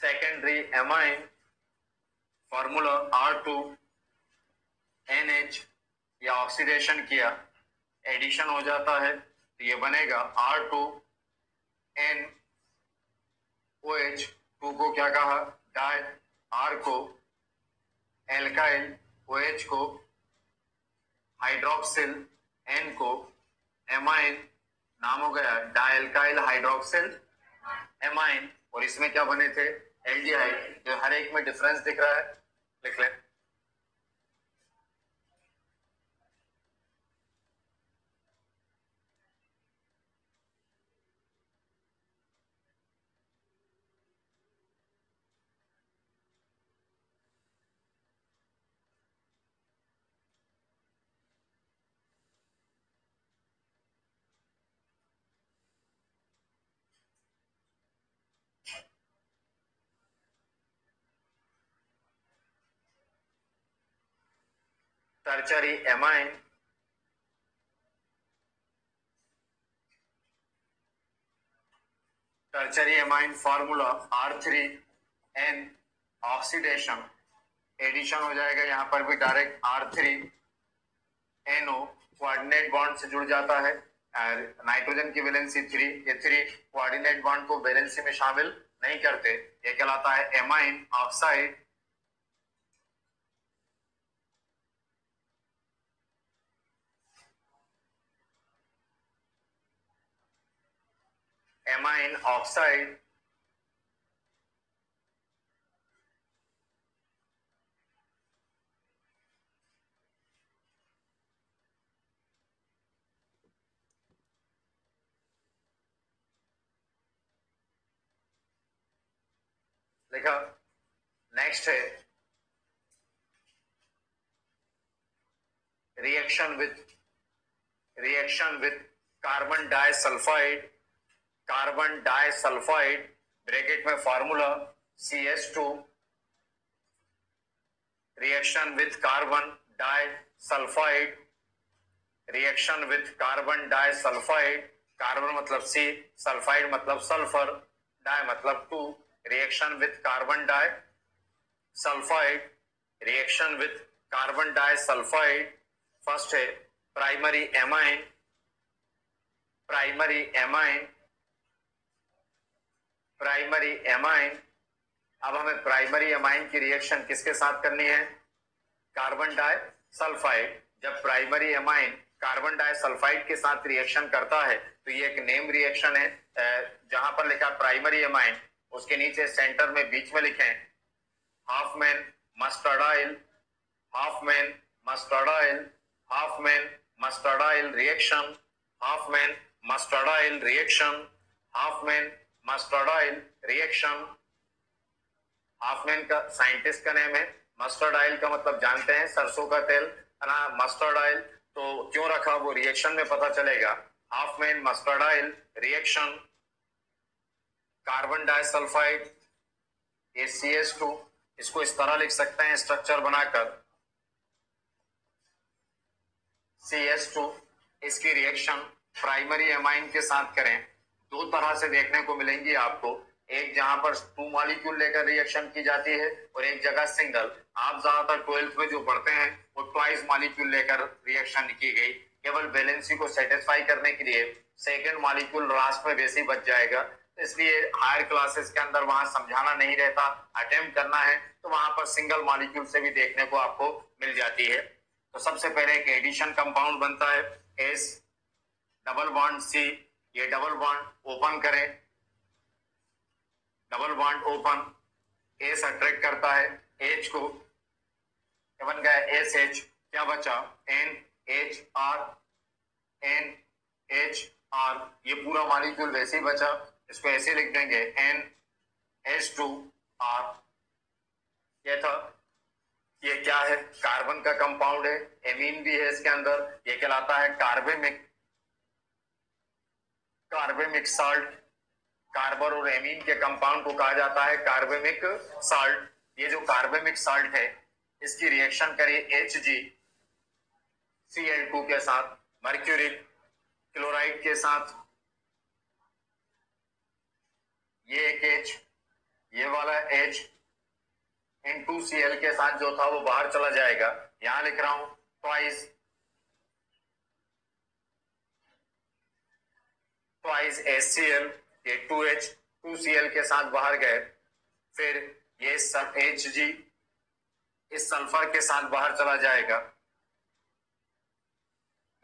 Secondary amine formula R2NH. या ऑक्सीडेशन किया, एडिशन हो जाता है तो ये बनेगा R2NOH. 2 को क्या कहा? डाई. R को एल्काइल, OH को हाइड्रोक्सिल, N को एमाइन. नाम हो गया डाइल्काइल हाइड्रोक्सिल एमाइन. और इसमें क्या बने थे? एल्डिहाइड. जो हर एक में डिफरेंस दिख रहा है, लिख लें. Tertiary amine. Tertiary amine formula R3N. Oxidation, addition हो जाएगा यहां पर भी डायरेक्ट R3NO. कोऑर्डिनेट बॉन्ड से जुड़ जाता है. नाइट्रोजन की वैलेंसी 3, ये 3 कोऑर्डिनेट बॉन्ड को वैलेंसी में शामिल नहीं करते. ये कहलाता है एमाइन ऑक्साइड. Amine oxide. लिखा. नेक्स्ट है reaction with carbon disulphide. Carbon disulphide bracket में formula CH2 reaction with carbon disulfide, reaction with carbon disulfide, carbon मतलब C, सल्फाइड मतलब सल्फर, डाई मतलब 2, reaction with carbon disulphide, reaction with carbon disulphide, first है primary amine, primary amine, primary amine. अब हमें primary amine की reaction किसके साथ करनी है? Carbon disulphide. जब प्राइमरी एमाइन कार्बन डाइसल्फाइड के साथ रिएक्शन करता है तो ये एक नेम रिएक्शन है। जहां पर लिखा प्राइमरी एमाइन उसके नीचे सेंटर में बीच में लिखें Hopman mustard oil, Hopman mustard oil, Hopman mustard oil reaction, Hopman mustard oil reaction, Hopman mustard oil reaction. Hopman का साइंटिस्ट का नेम है, मस्टर्ड ऑयल का मतलब जानते हैं सरसों का तेल है ना, मस्टर्ड ऑयल तो क्यों रखा वो रिएक्शन में पता चलेगा। Hopman mustard oil reaction, carbon disulphide ACH2, इसको इस तरह लिख सकते हैं स्ट्रक्चर बनाकर CH2। इसकी रिएक्शन प्राइमरी एमाइन के साथ करें, दो तरह से देखने को मिलेंगी आपको, एक जहां पर 2 मॉलिक्यूल लेकर रिएक्शन की जाती है और एक जगह सिंगल। आप ज्यादातर 12th में जो पढ़ते हैं वो ट्वाइस मॉलिक्यूल लेकर रिएक्शन की गई, केवल बैलेंसी को सेटिस्फाई करने के लिए सेकेंड मॉलिक्यूल लास्ट में वैसे ही बच जाएगा, इसलिए हायर क्लासेस के अंदर वहां समझाना नहीं रहता, अटेम्प्ट करना है तो वहां पर सिंगल मॉलिक्यूल से भी देखने को आपको मिल जाती है। तो सबसे पहले एक एडिशन कंपाउंड बनता है एस डबल बॉन्ड सी, ये डबल बॉन्ड ओपन करें, double bond open, S attract करता है एच को, क्या बन गया एस एच, क्या बचा N H R, N H R, ये पूरा मॉलिक्यूल वैसे ही बचा, इसको ऐसे लिख देंगे NH2R। ये था, ये क्या है? कार्बन का कंपाउंड है, एमीन भी है इसके अंदर, ये कहलाता है कार्बेमिक, कार्बेमिक साल्ट। कार्बन और एमीन के कंपाउंड को कहा जाता है कार्बेमिक साल्ट। ये जो कार्बेमिक साल्ट है इसकी रिएक्शन करिए HgCl2 के साथ, मर्क्यूरिक क्लोराइड के साथ, ये एक H, ये वाला H N2Cl के साथ जो था वो बाहर चला जाएगा, यहां लिख रहा हूं ट्वाइस, ट्वाइस HCl, ये 2H 2Cl के साथ बाहर गए, फिर ये सब Hg इस सल्फर के साथ बाहर चला जाएगा,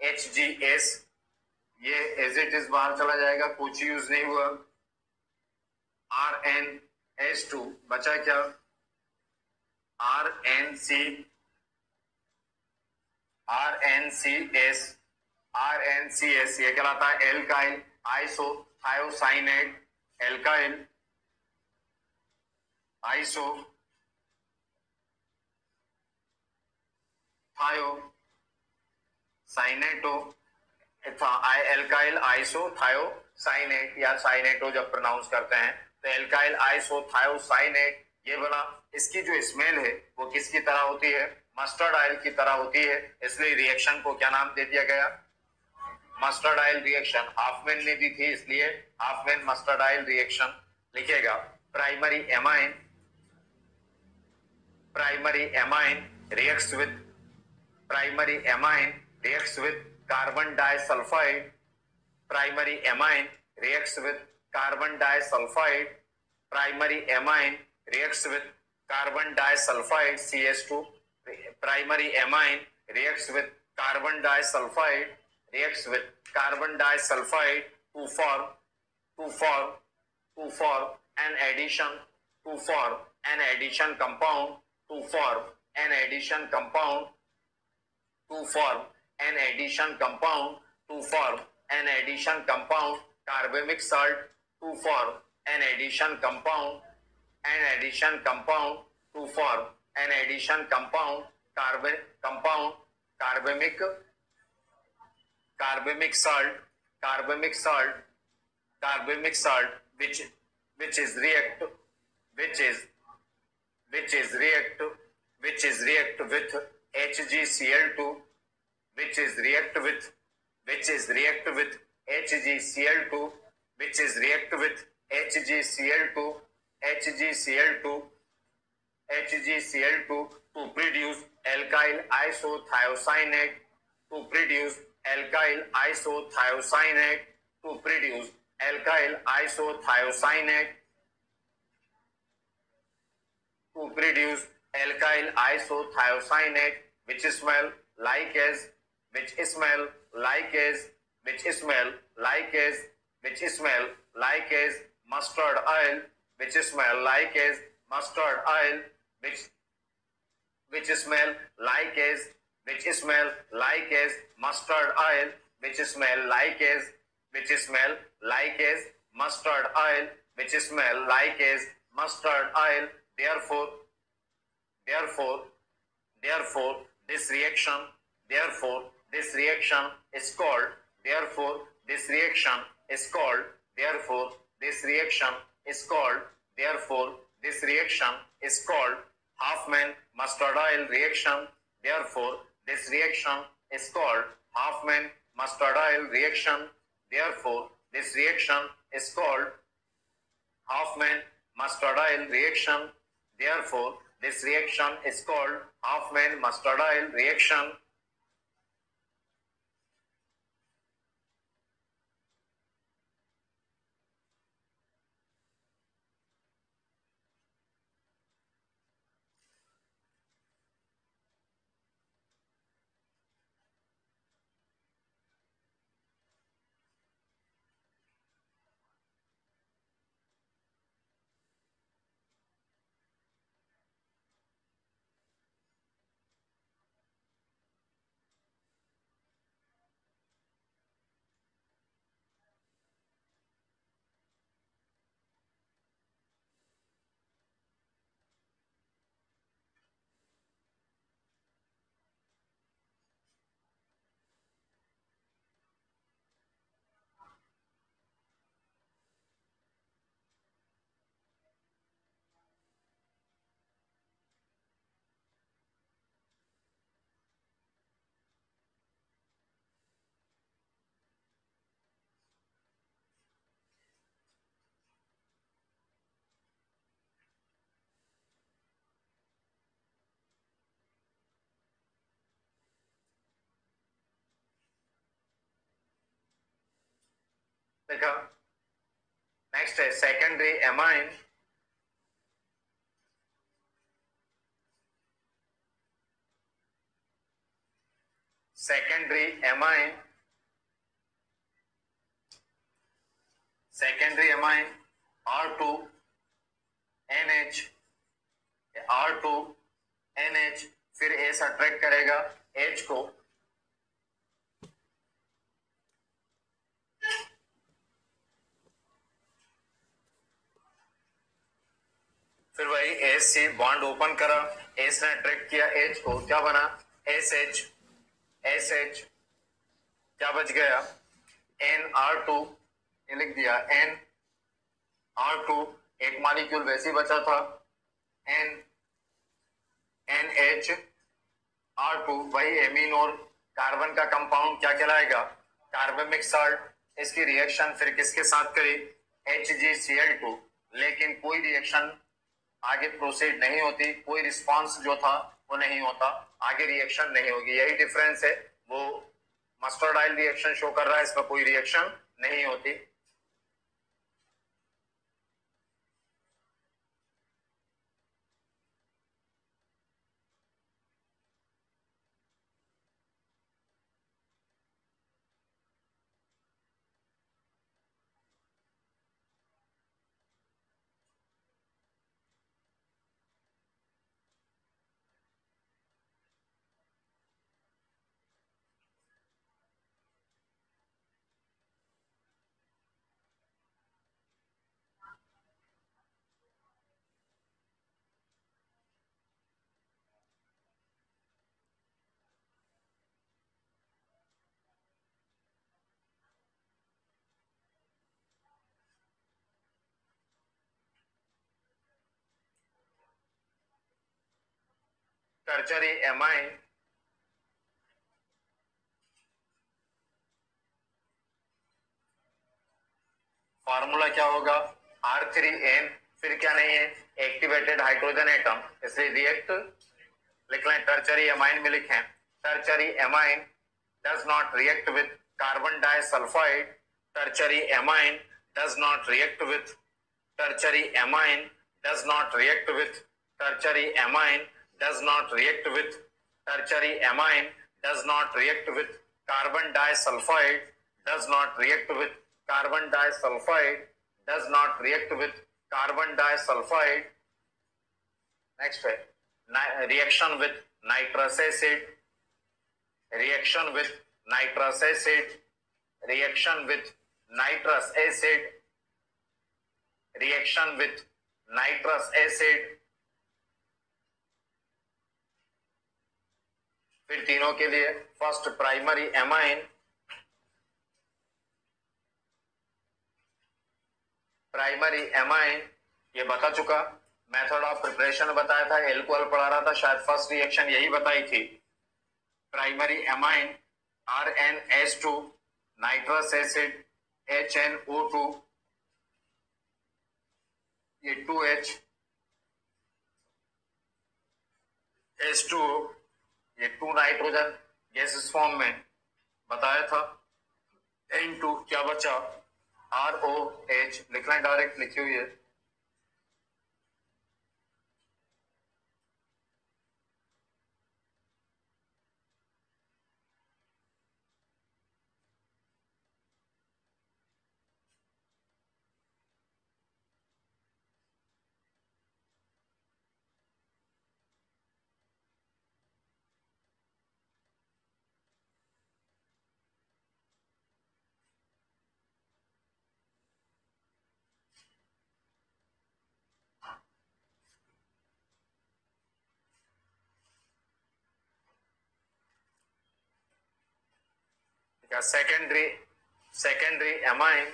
HgS ये एज इट इज बाहर चला जाएगा, कुछ यूज नहीं हुआ। RnH2 बचा क्या? RnCS, RnCS ये कहलाता है alkyl iso thiocyanate, alkyl iso thiocyanato, alkyl iso thiocyanate या साइनेटो जब प्रोनाउंस करते हैं तो एल्काइल आइसो थायोसाइनेट ये बना। इसकी जो स्मेल है वो किसकी तरह होती है? मस्टर्ड ऑयल की तरह होती है, इसलिए रिएक्शन को क्या नाम दे दिया गया? Mustard oil reaction. हाफमैन ने दी थी इसलिए हाफमैन मस्टर्ड ऑयल रिएक्शन लिखेगा। Primary amine, primary amine reacts with, primary amine reacts with carbon disulphide, primary amine reacts with carbon disulfide, primary amine reacts with carbon disulfide CH2, primary amine reacts with carbon disulfide, reacts with carbon disulfide to form an addition, to form an addition compound, to form an addition compound, to form an addition compound, to form an addition compound, carbamic salt, to form an addition compound, an addition compound, to form an addition compound, compound carbamic, carbamic salt, carbamic salt, carbamic salt, which is react which is react with HgCl2, which is react with HgCl2, which is react with HgCl2, HgCl2, HgCl2 to produce alkyl isothiocyanate, to produce alkyl isothiocyanate, to produce alkyl isothiocyanate, to produce alkyl isothiocyanate, which smell like as, which smell like as, which smell like as, which smell like as mustard oil, which smell like as mustard oil, which smell like as, which smell like as mustard oil, which smell like as, which smell like as mustard oil, which smell like as mustard oil. Therefore, therefore, therefore, this reaction, therefore, this reaction is called, therefore, this reaction is called, therefore, this reaction is called, therefore, this reaction is called Huffman mustard oil reaction. Therefore, this reaction is called Huffman mustard oil reaction. Therefore, this reaction is called Huffman mustard oil reaction. Therefore, this reaction is called Huffman mustard oil reaction. देखा, next है secondary amine. secondary amine, secondary amine R2 NH, R2 NH फिर S attract करेगा H को, फिर वही S से bond open करा, S ने अट्रैक्ट किया एच को, क्या बना एस एच, एस एच क्या बच गया NR2, ये लिख दिया NR2, एक मॉलिक्यूल वैसे ही बचा था NHR2, वही एमीन और कार्बन का कंपाउंड क्या कहलाएगा कार्बमिक साल्ट. इसकी रिएक्शन फिर किसके साथ करी HgCl2, लेकिन कोई रिएक्शन आगे प्रोसीड नहीं होती, कोई रिस्पांस जो था वो नहीं होता, आगे रिएक्शन नहीं होगी. यही डिफरेंस है, वो मस्टर्ड ऑयल रिएक्शन शो कर रहा है, इसमें कोई रिएक्शन नहीं होती. टर्चरी एमाइन फॉर्मूला क्या होगा, R3N, फिर क्या नहीं है, एक्टिवेटेड हाइड्रोजन एटम, इसलिए रिएक्ट लिख लें, टर्चरी एमाइन में लिखें, tertiary amine does not react with carbon disulphide, tertiary amine does not react with, tertiary amine does not react with, tertiary amine does not react with, tertiary amine does not react with carbon disulphide, does not react with carbon disulphide, does not react with carbon disulphide. Next है reaction with nitrous acid, reaction with nitrous acid, reaction with nitrous acid, reaction with nitrous acid. फिर तीनों के लिए first primary amine, primary amine ये बता चुका, method of preparation बताया था, एल्कोहल पढ़ा रहा था, शायद फर्स्ट रिएक्शन यही बताई थी. Primary amine RnH2, nitrous acid HNO2, ये 2H H2O, ये 2 नाइट्रोजन गैसेस फॉर्म में बताया था. N2 क्या बचा, ROH लिखना है, डायरेक्ट लिखी हुई है. सेकेंडरी एमाइन,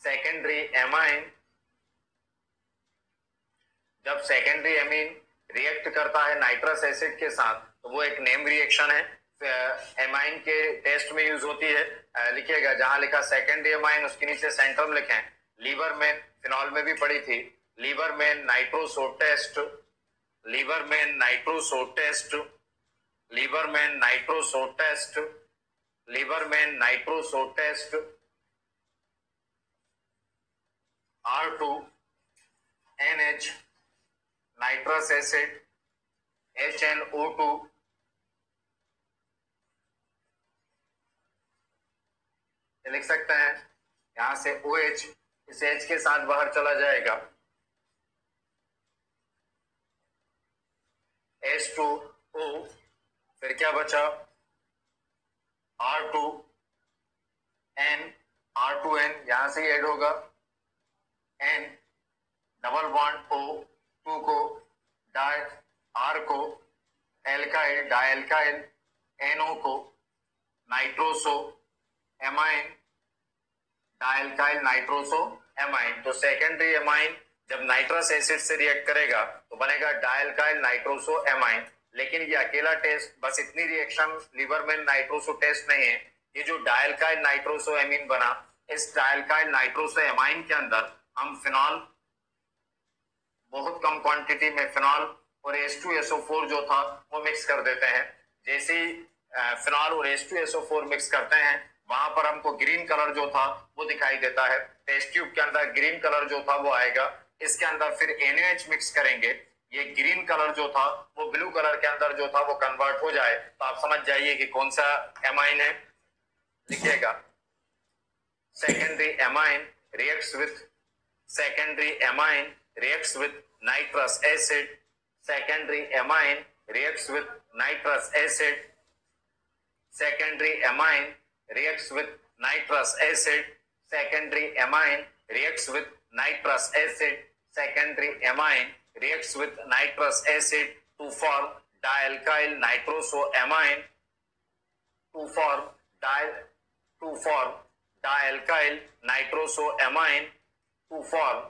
सेकेंडरी एमाइन जब सेकेंडरी एमीन रिएक्ट करता है नाइट्रस एसिड के साथ तो वो एक नेम रिएक्शन है, एमाइन के टेस्ट में यूज होती है. लिखिएगा जहां लिखा सेकेंडरी एमाइन उसके नीचे सेंटर में लिखें. लीवर में फिनॉल में भी पड़ी थी, Liebermann nitroso test, Liebermann nitroso test, Liebermann nitroso test, Liebermann nitroso test. R2NH nitrous acid HNO2, लिख सकते हैं यहां से OH, इस H के साथ बाहर चला जाएगा, H2O, फिर क्या बचा, R2N, R2N यहां से ऐड होगा, N डबल बॉन्ड O, 2 को डाई, R को एल्काइल डाइएल्काइल, NO को नाइट्रोसो एमाइन, डाइएल्काइल नाइट्रोसो एमाइन. तो सेकेंडरी एमाइन जब नाइट्रस एसिड से रिएक्ट करेगा तो बनेगा डाइएल्काइल नाइट्रोसो एमाइन. लेकिन ये अकेला टेस्ट, बस इतनी रिएक्शन लीवर में नाइट्रोसो टेस्ट नहीं है, ये जो डाइएल्काइल नाइट्रोसो एमीन बना, इस डाइएल्काइल नाइट्रोसो एमाइन के अंदर हम फिनॉल बहुत कम क्वांटिटी में फिनॉल और H2SO4 जो था वो मिक्स कर देते हैं. जैसे ही फिनॉल और H2SO4 मिक्स करते हैं वहां पर हमको ग्रीन कलर जो था वो दिखाई देता है. टेस्ट ट्यूब के अंदर ग्रीन कलर जो था वो आएगा, इसके अंदर फिर NaOH मिक्स करेंगे, ये ग्रीन कलर जो था वो ब्लू कलर के अंदर जो था वो कन्वर्ट हो जाए. तो आप समझ जाइए कि कौन सा एमाइन है. लिखिएगा secondary amine reacts with, secondary amine reacts with nitrous acid, secondary amine reacts with nitrous acid, secondary amine reacts with nitrous acid, secondary amine reacts with nitrous acid, secondary amine reacts with nitrous acid to form dialkyl nitrosoamine, to form dialkyl nitrosoamine to form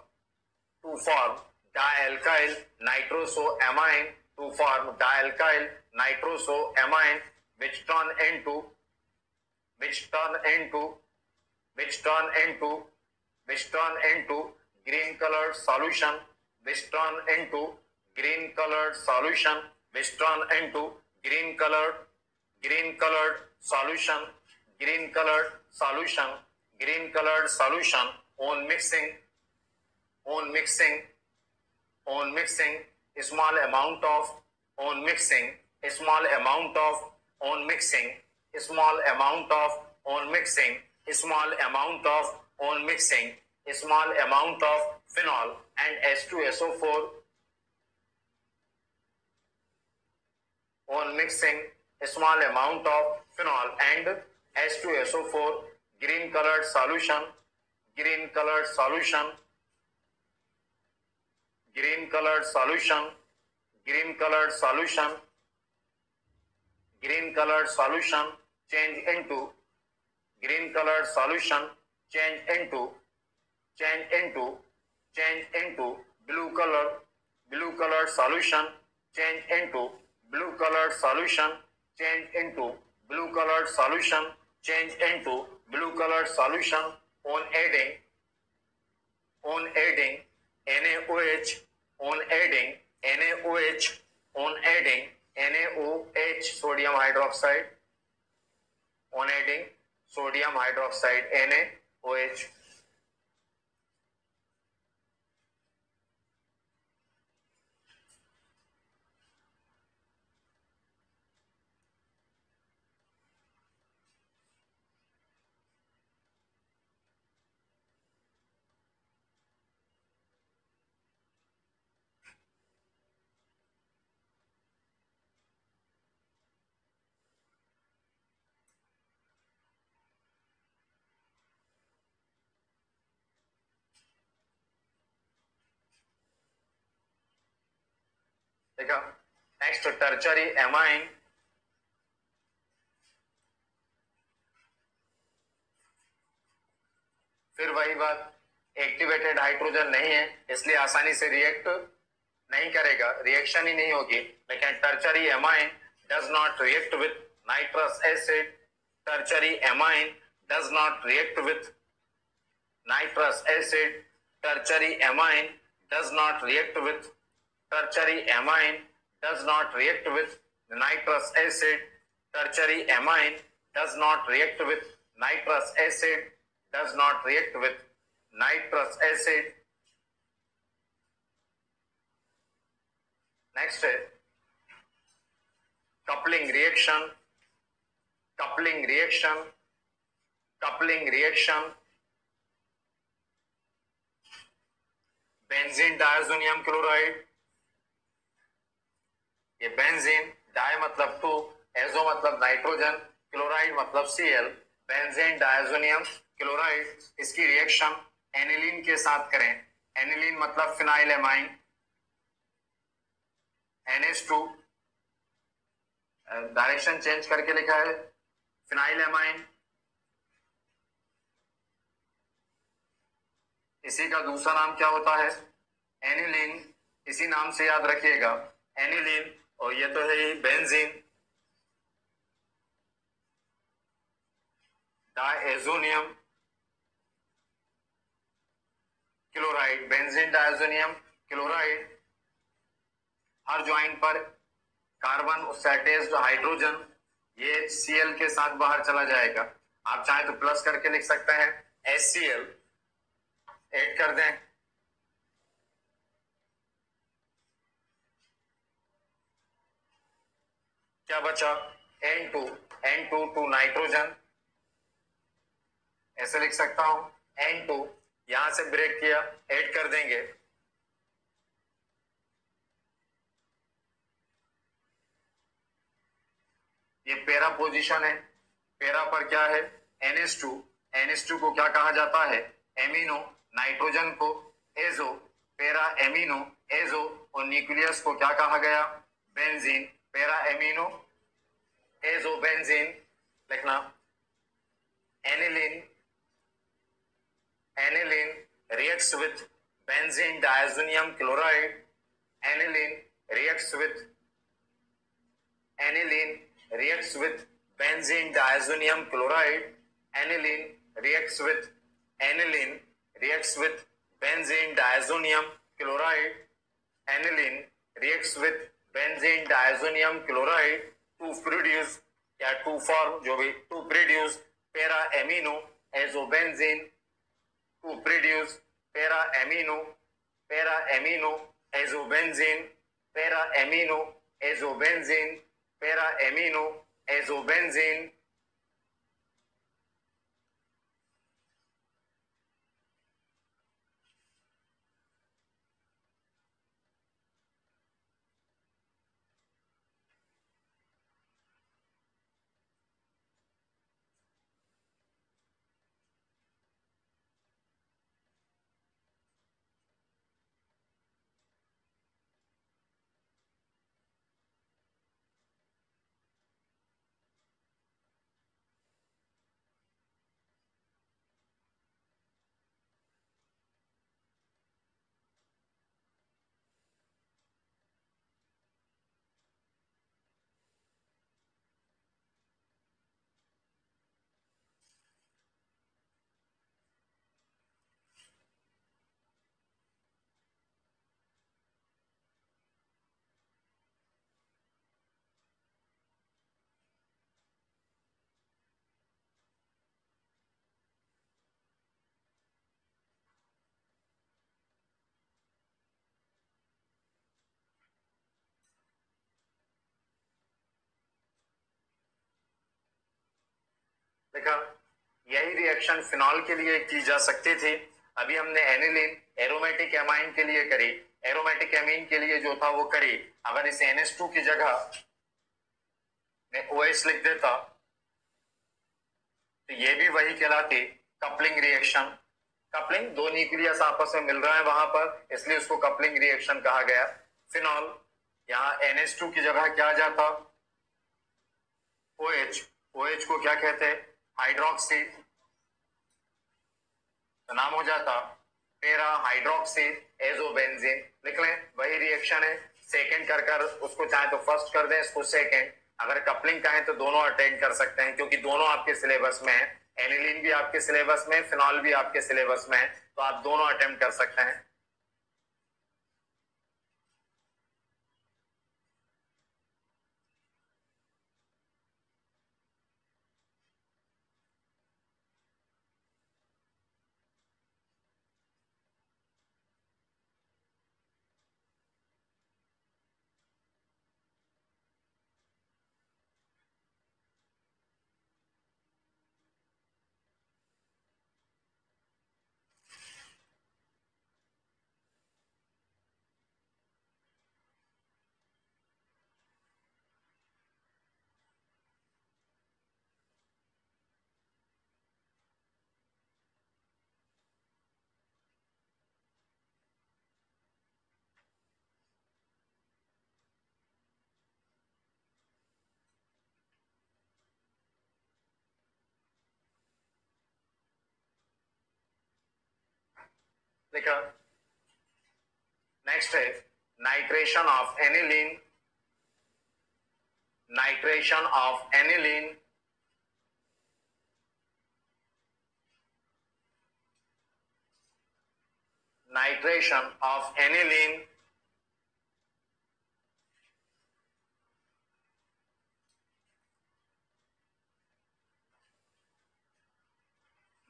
dialkyl nitrosoamine to form dialkyl nitrosoamine which turn into green colored solution which turn into green colored solution on mixing small amount of phenol and H2SO4 on mixing small amount of phenol and H2SO4 green colored solution change into blue colored solution change into blue colored solution on adding NaOH sodium hydroxide NaOH. देखा next tertiary amine फिर वही बात activated hydrogen नहीं है इसलिए आसानी से react नहीं करेगा रिएक्शन ही नहीं होगी लेकिन tertiary amine does not react with nitrous acid tertiary amine does not react with nitrous acid tertiary amine does not react with tertiary amine does not react with nitrous acid tertiary amine does not react with nitrous acid next है coupling reaction benzene diazonium chloride ये benzene die मतलब 2 azo मतलब nitrogen chloride मतलब Cl benzene diazonium chloride इसकी reaction aniline के साथ करें aniline मतलब phenyl amine NH2 direction change करके लिखा है फिनाइल एमाइन इसी का दूसरा नाम क्या होता है एनिलीन इसी नाम से याद रखिएगा एनिलीन और ये तो है ही benzene diazonium chloride benzene diazonium chloride हर ज्वाइंट पर कार्बन उससे अटैच्ड हाइड्रोजन ये Cl के साथ बाहर चला जाएगा आप चाहे तो प्लस करके लिख सकते हैं HCl ऐड कर दें क्या बचा N2 टू नाइट्रोजन ऐसे लिख सकता हूं N2 यहां से ब्रेक किया ऐड कर देंगे ये पैरा पोजीशन है पैरा पर क्या है NH2 को क्या कहा जाता है एमिनो नाइट्रोजन को एजो पैरा एमिनो एजो और न्यूक्लियस को क्या कहा गया benzene para amino azo benzene लिखना aniline aniline reacts with benzene diazonium chloride. Aniline reacts with benzene diazonium chloride. Aniline reacts with benzene diazonium chloride. Aniline reacts with benzene diazonium chloride to produce या to form जो भी to produce para amino azobenzene, to produce para amino azobenzene, para amino azobenzene. देखा, यही reaction phenol के लिए की जा सकती थी। अभी हमने एनिलीन एरोमेटिक एमाइन के लिए करी, एरोमेटिक एमीन के लिए जो था वो करी। अगर इस NH2 की जगह मैं OH लिख देता तो ये भी वही कहलाती कपलिंग रिएक्शन। कपलिंग, दो न्यूक्लियस आपस में मिल रहा है वहां पर, इसलिए उसको कपलिंग रिएक्शन कहा गया। फिनॉल, यहाँ NH2 की जगह क्या आ जाता, OH। OH को क्या कहते हैं, हाइड्रोक्सी, तो नाम हो जाता पैरा हाइड्रोक्सी एजोबेंजीन। लिख लें, वही रिएक्शन है। सेकंड कर उसको चाहे तो फर्स्ट कर दें, इसको सेकंड। अगर कपलिंग का है तो दोनों अटेंड कर सकते हैं, क्योंकि दोनों आपके सिलेबस में है। एनिलीन भी आपके सिलेबस में, फिनॉल भी आपके सिलेबस में है, तो आप दोनों अटेम्प्ट कर सकते हैं। देखा, नेक्स्ट है nitration of aniline. Nitration of aniline, nitration of aniline.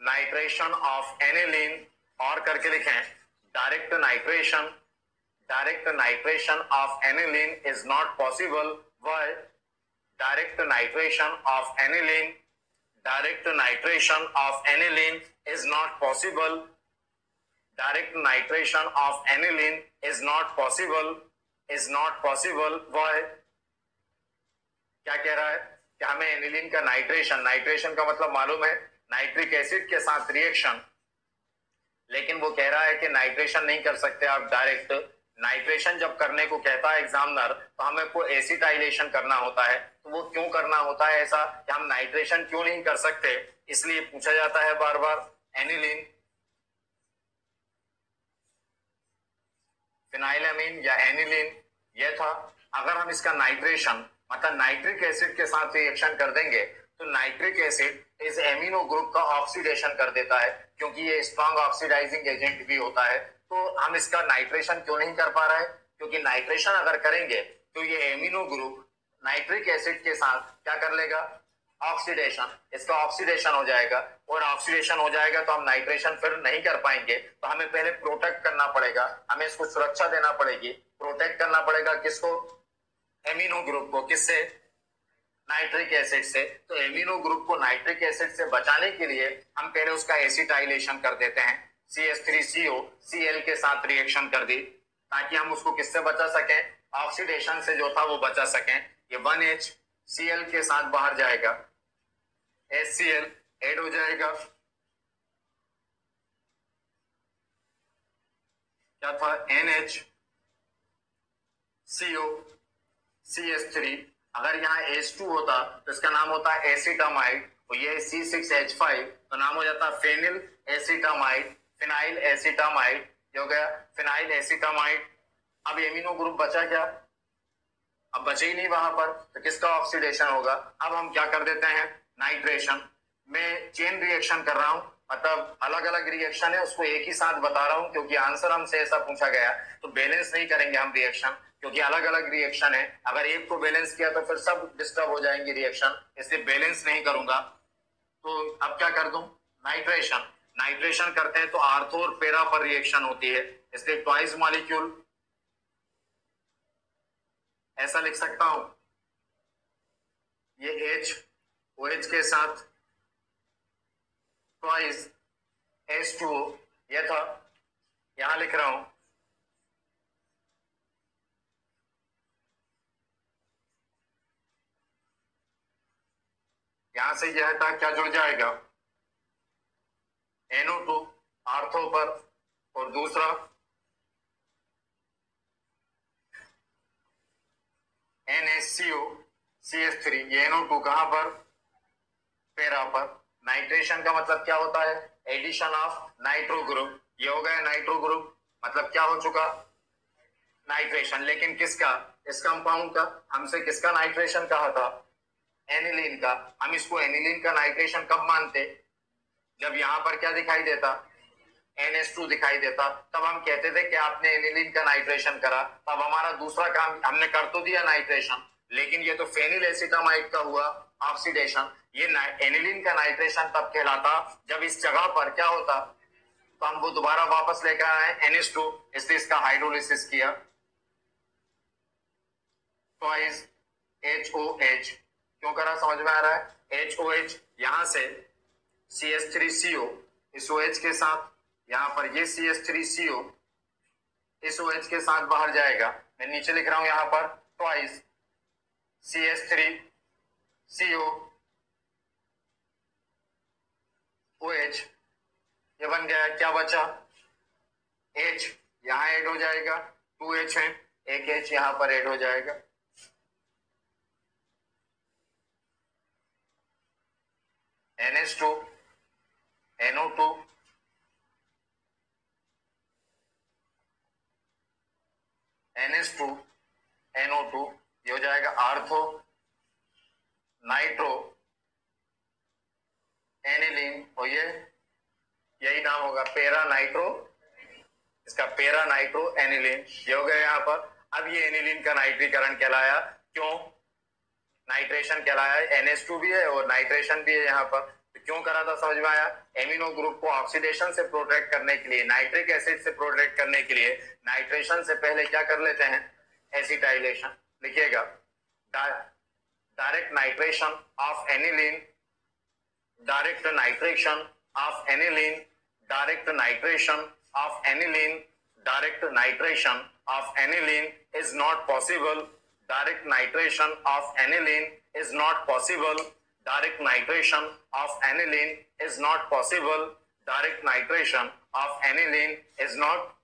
Nitration of aniline और करके लिखें, direct nitration of aniline is not possible. Why? Direct nitration of aniline is not possible. Direct nitration of aniline is not possible. Why? क्या कह रहा है कि हमें aniline का नाइट्रेशन का मतलब मालूम है, नाइट्रिक एसिड के साथ रिएक्शन, लेकिन वो कह रहा है कि नाइट्रेशन नहीं कर सकते आप डायरेक्ट। नाइट्रेशन जब करने को कहता है एग्जामिनर, तो हमें को एसिटाइलेशन करना होता है। तो वो क्यों करना होता है ऐसा, कि हम नाइट्रेशन क्यों नहीं कर सकते, इसलिए पूछा जाता है बार बार। एनिलीन फिनाइलएमीन या एनिलीन, ये था। अगर हम इसका नाइट्रेशन मतलब नाइट्रिक एसिड के साथ रिएक्शन कर देंगे तो नाइट्रिक एसिड इस एमिनो ग्रुप का ऑक्सीडेशन कर देता है, क्योंकि ये स्ट्रॉन्ग ऑक्सीडाइजिंग एजेंट भी होता है। तो हम इसका नाइट्रेशन क्यों नहीं कर पा रहे हैं? क्योंकि नाइट्रेशन अगर करेंगे तो ये एमिनो ग्रुप नाइट्रिक एसिड के साथ क्या कर लेगा? ऑक्सीडेशन, इसका ऑक्सीडेशन हो जाएगा, और ऑक्सीडेशन हो जाएगा तो हम नाइट्रेशन फिर नहीं कर पाएंगे। तो हमें पहले प्रोटेक्ट करना पड़ेगा, हमें इसको सुरक्षा देना पड़ेगी, प्रोटेक्ट करना पड़ेगा किसको? एमिनो ग्रुप को। किससे? नाइट्रिक एसिड से। तो एमिनो ग्रुप को नाइट्रिक एसिड से बचाने के लिए हम पहले उसका एसिटाइलेशन कर देते हैं, CH3CO Cl के साथ रिएक्शन कर दी, ताकि हम उसको किससे बचा सकें? ऑक्सीडेशन से जो था वो बचा सकें। ये 1HCl के साथ बाहर जाएगा, HCl ऐड हो जाएगा, क्या था? NHCO CH3। अगर यहाँ H2 होता तो इसका नाम होता है एसिटामाइड, तो ये C6H5 तो नाम हो जाता फेनिल एसिटामाइड, फिनाइल एसिटामाइड। हो गया फिनाइल एसिटामाइड। अब एमिनो ग्रुप बचा क्या? अब बचे ही नहीं वहां पर, तो किसका ऑक्सीडेशन होगा? अब हम क्या कर देते हैं? नाइट्रेशन। मैं चेन रिएक्शन कर रहा हूं, मतलब अलग अलग रिएक्शन है, उसको एक ही साथ बता रहा हूं, क्योंकि आंसर हमसे ऐसा पूछा गया तो बैलेंस नहीं करेंगे हम रिएक्शन, क्योंकि अलग अलग रिएक्शन है। अगर एक को बैलेंस किया तो फिर सब डिस्टर्ब हो जाएंगे रिएक्शन, इसलिए बैलेंस नहीं करूंगा। तो अब क्या कर दूं? नाइट्रेशन। नाइट्रेशन करते हैं तो आर्थो और पेरा पर रिएक्शन होती है, इसलिए ट्वाइस मॉलिक्यूल ऐसा लिख सकता हूं, ये OH के साथ ट्वाइस H2O, ये था, यहां लिख रहा हूं यहां से यह था, क्या जुड़ जाएगा? NO2 आर्थो पर, और दूसरा NHCO CH3, ये NO2 कहां पर? पेरा पर। नाइट्रेशन का मतलब क्या होता है? Addition of nitro group. ये हो गया नाइट्रो ग्रुप, मतलब क्या हो चुका? नाइट्रेशन। लेकिन किसका? इस कंपाउंड का। हमसे किसका नाइट्रेशन कहा था? एनिलीन का। हम इसको एनिलीन का नाइट्रेशन कब मानते? जब यहां पर क्या दिखाई देता? NH2 दिखाई देता, तब हम कहते थे कि आपने एनिलीन का नाइट्रेशन करा। तब हमारा दूसरा काम हमने कर तो दिया नाइट्रेशन, लेकिन ये तो फेनिल एसिटामाइड का हुआ ऑक्सीडेशन। ये एनिलीन का नाइट्रेशन तब कहलाता जब इस जगह पर क्या होता, तो हम वो दोबारा वापस लेकर आए NH2, इसलिए इसका हाइड्रोलिसिस किया। ट्वाइस HOH क्यों करा? समझ में आ रहा है? HOH यहां से CH3CO इस OH के साथ, यहां पर ये CH3CO इस OH के साथ बाहर जाएगा। मैं नीचे लिख रहा हूं यहां पर ट्वाइस CH3CO OH, ये बन गया। क्या बचा? H यहां ऐड हो जाएगा, 2H है, एक H यहां पर ऐड हो जाएगा। NH2 NO2 NH2 NO2, ये हो जाएगा आर्थो नाइट्रो एनिलीन, और ये यही नाम होगा पेरा नाइट्रो, इसका पेरा नाइट्रो एनिलीन। ये हो गया यहाँ पर। अब ये एनिलीन का नाइट्रीकरण कहलाया। क्यों नाइट्रेशन कहलाया? NH2 भी है और नाइट्रेशन भी है यहाँ पर। तो क्यों करा था? समझ में आया? एमिनो ग्रुप को ऑक्सीडेशन से प्रोटेक्ट करने के लिए, नाइट्रिक एसिड से प्रोटेक्ट करने के लिए नाइट्रेशन से पहले क्या कर लेते हैं? एसिटाइलेशन। लिखिएगा, direct nitration of aniline, direct nitration of aniline, direct nitration of aniline, direct nitration of aniline is not possible. Direct nitration of aniline is not possible. Direct nitration of aniline is not possible. Direct nitration of aniline is not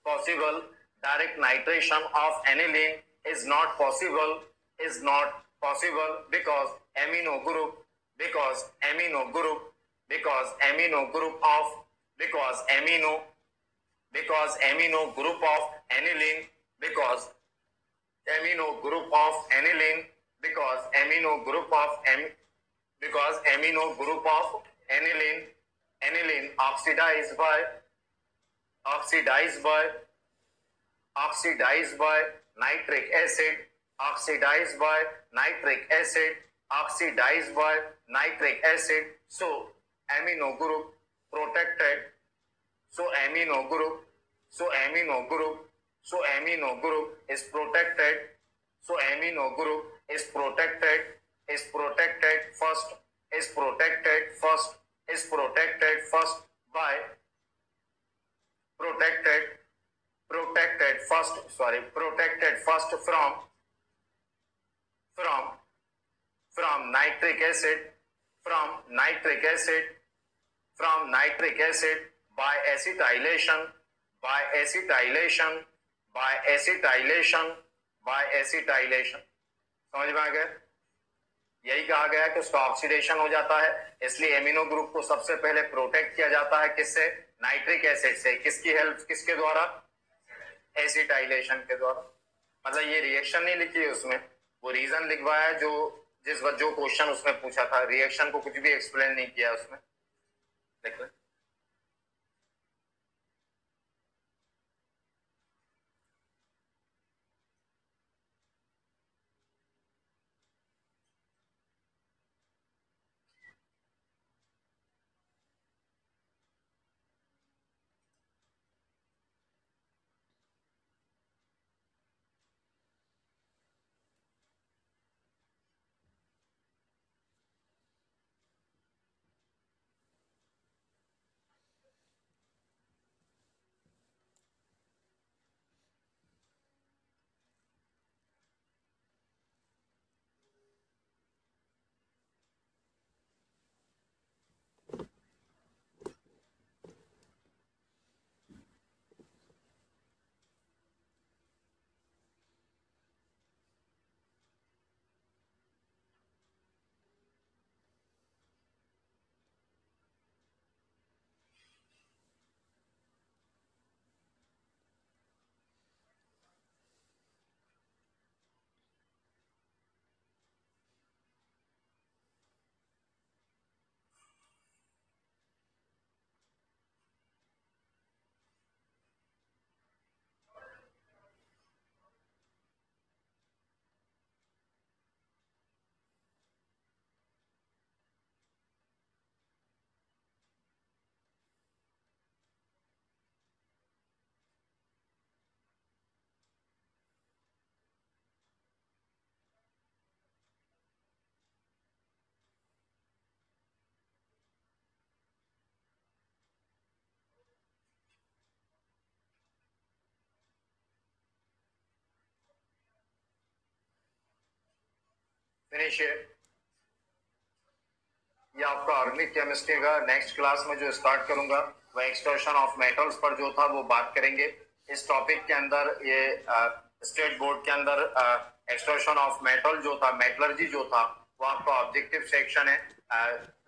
possible. Direct nitration of aniline is not possible. Is not possible because amino group, because amino group, because amino group of, because amino, because amino group of aniline, because amino group of aniline, because amino group of because amino group of aniline oxidized by oxidized by nitric acid, oxidized by nitric acid, oxidized by nitric acid. So amino group protected, so amino group is protected, so amino group is protected first by protected first from nitric acid, by acetylation, समझ में आ गया? यही कहा गया कि उसका oxidation हो जाता है, इसलिए एमिनो ग्रुप को सबसे पहले प्रोटेक्ट किया जाता है किससे? नाइट्रिक एसिड से। किसकी हेल्प, किसके द्वारा? एसिटाइलेशन के द्वारा। मतलब ये रिएक्शन नहीं लिखी है उसमें, वो रीजन लिखवाया जो क्वेश्चन उसने पूछा था, रिएक्शन को कुछ भी एक्सप्लेन नहीं किया उसमें। देख ले फिनिश है। ये आपका ऑर्गेनिक केमिस्ट्री का नेक्स्ट क्लास में जो स्टार्ट करूंगा वह एक्सट्रैक्शन ऑफ मेटल्स पर जो था वो बात करेंगे। इस टॉपिक के अंदर ये स्टेट बोर्ड के अंदर एक्सट्रैक्शन ऑफ मेटल जो था, मेटलर्जी जो था, वो आपका ऑब्जेक्टिव सेक्शन है,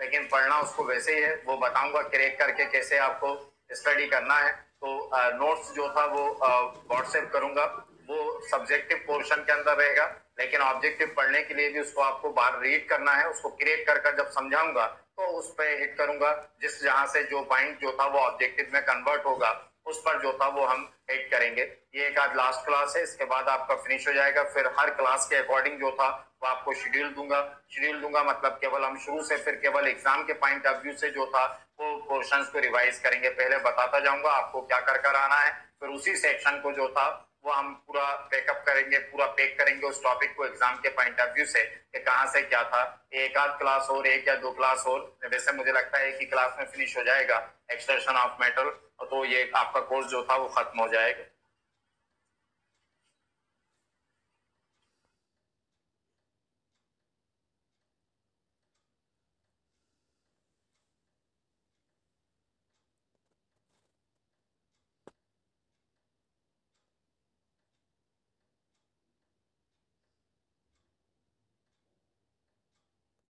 लेकिन पढ़ना उसको वैसे ही है। वो बताऊंगा क्रैक करके कैसे आपको स्टडी करना है। तो नोट्स जो था वो व्हाट्सएप करूंगा, वो सब्जेक्टिव पोर्शन के अंदर रहेगा, लेकिन ऑब्जेक्टिव पढ़ने के लिए भी उसको आपको बाहर रीड करना है। उसको क्रिएट कर जब समझाऊंगा तो उस पर हिट करूंगा, जिस जहां से जो पॉइंट जो था वो ऑब्जेक्टिव में कन्वर्ट होगा उस पर जो था वो हम हिट करेंगे। ये एक आज लास्ट क्लास है, इसके बाद आपका फिनिश हो जाएगा। फिर हर क्लास के अकॉर्डिंग जो था वो आपको शेड्यूल दूंगा मतलब केवल हम शुरू से फिर केवल एग्जाम के पॉइंट ऑफ व्यू से जो था वो पोर्शंस को रिवाइज करेंगे। पहले बताता जाऊंगा आपको क्या कर आना है, फिर उसी सेक्शन को जो था वो हम पूरा पैकअप करेंगे, पूरा पैक करेंगे उस टॉपिक को एग्जाम के पॉइंट ऑफ व्यू से कि कहाँ से क्या था। एक आध क्लास और, एक या दो क्लास और, वैसे मुझे लगता है एक ही क्लास में फिनिश हो जाएगा एक्सट्रैक्शन ऑफ मेटल, तो ये आपका कोर्स जो था वो खत्म हो जाएगा।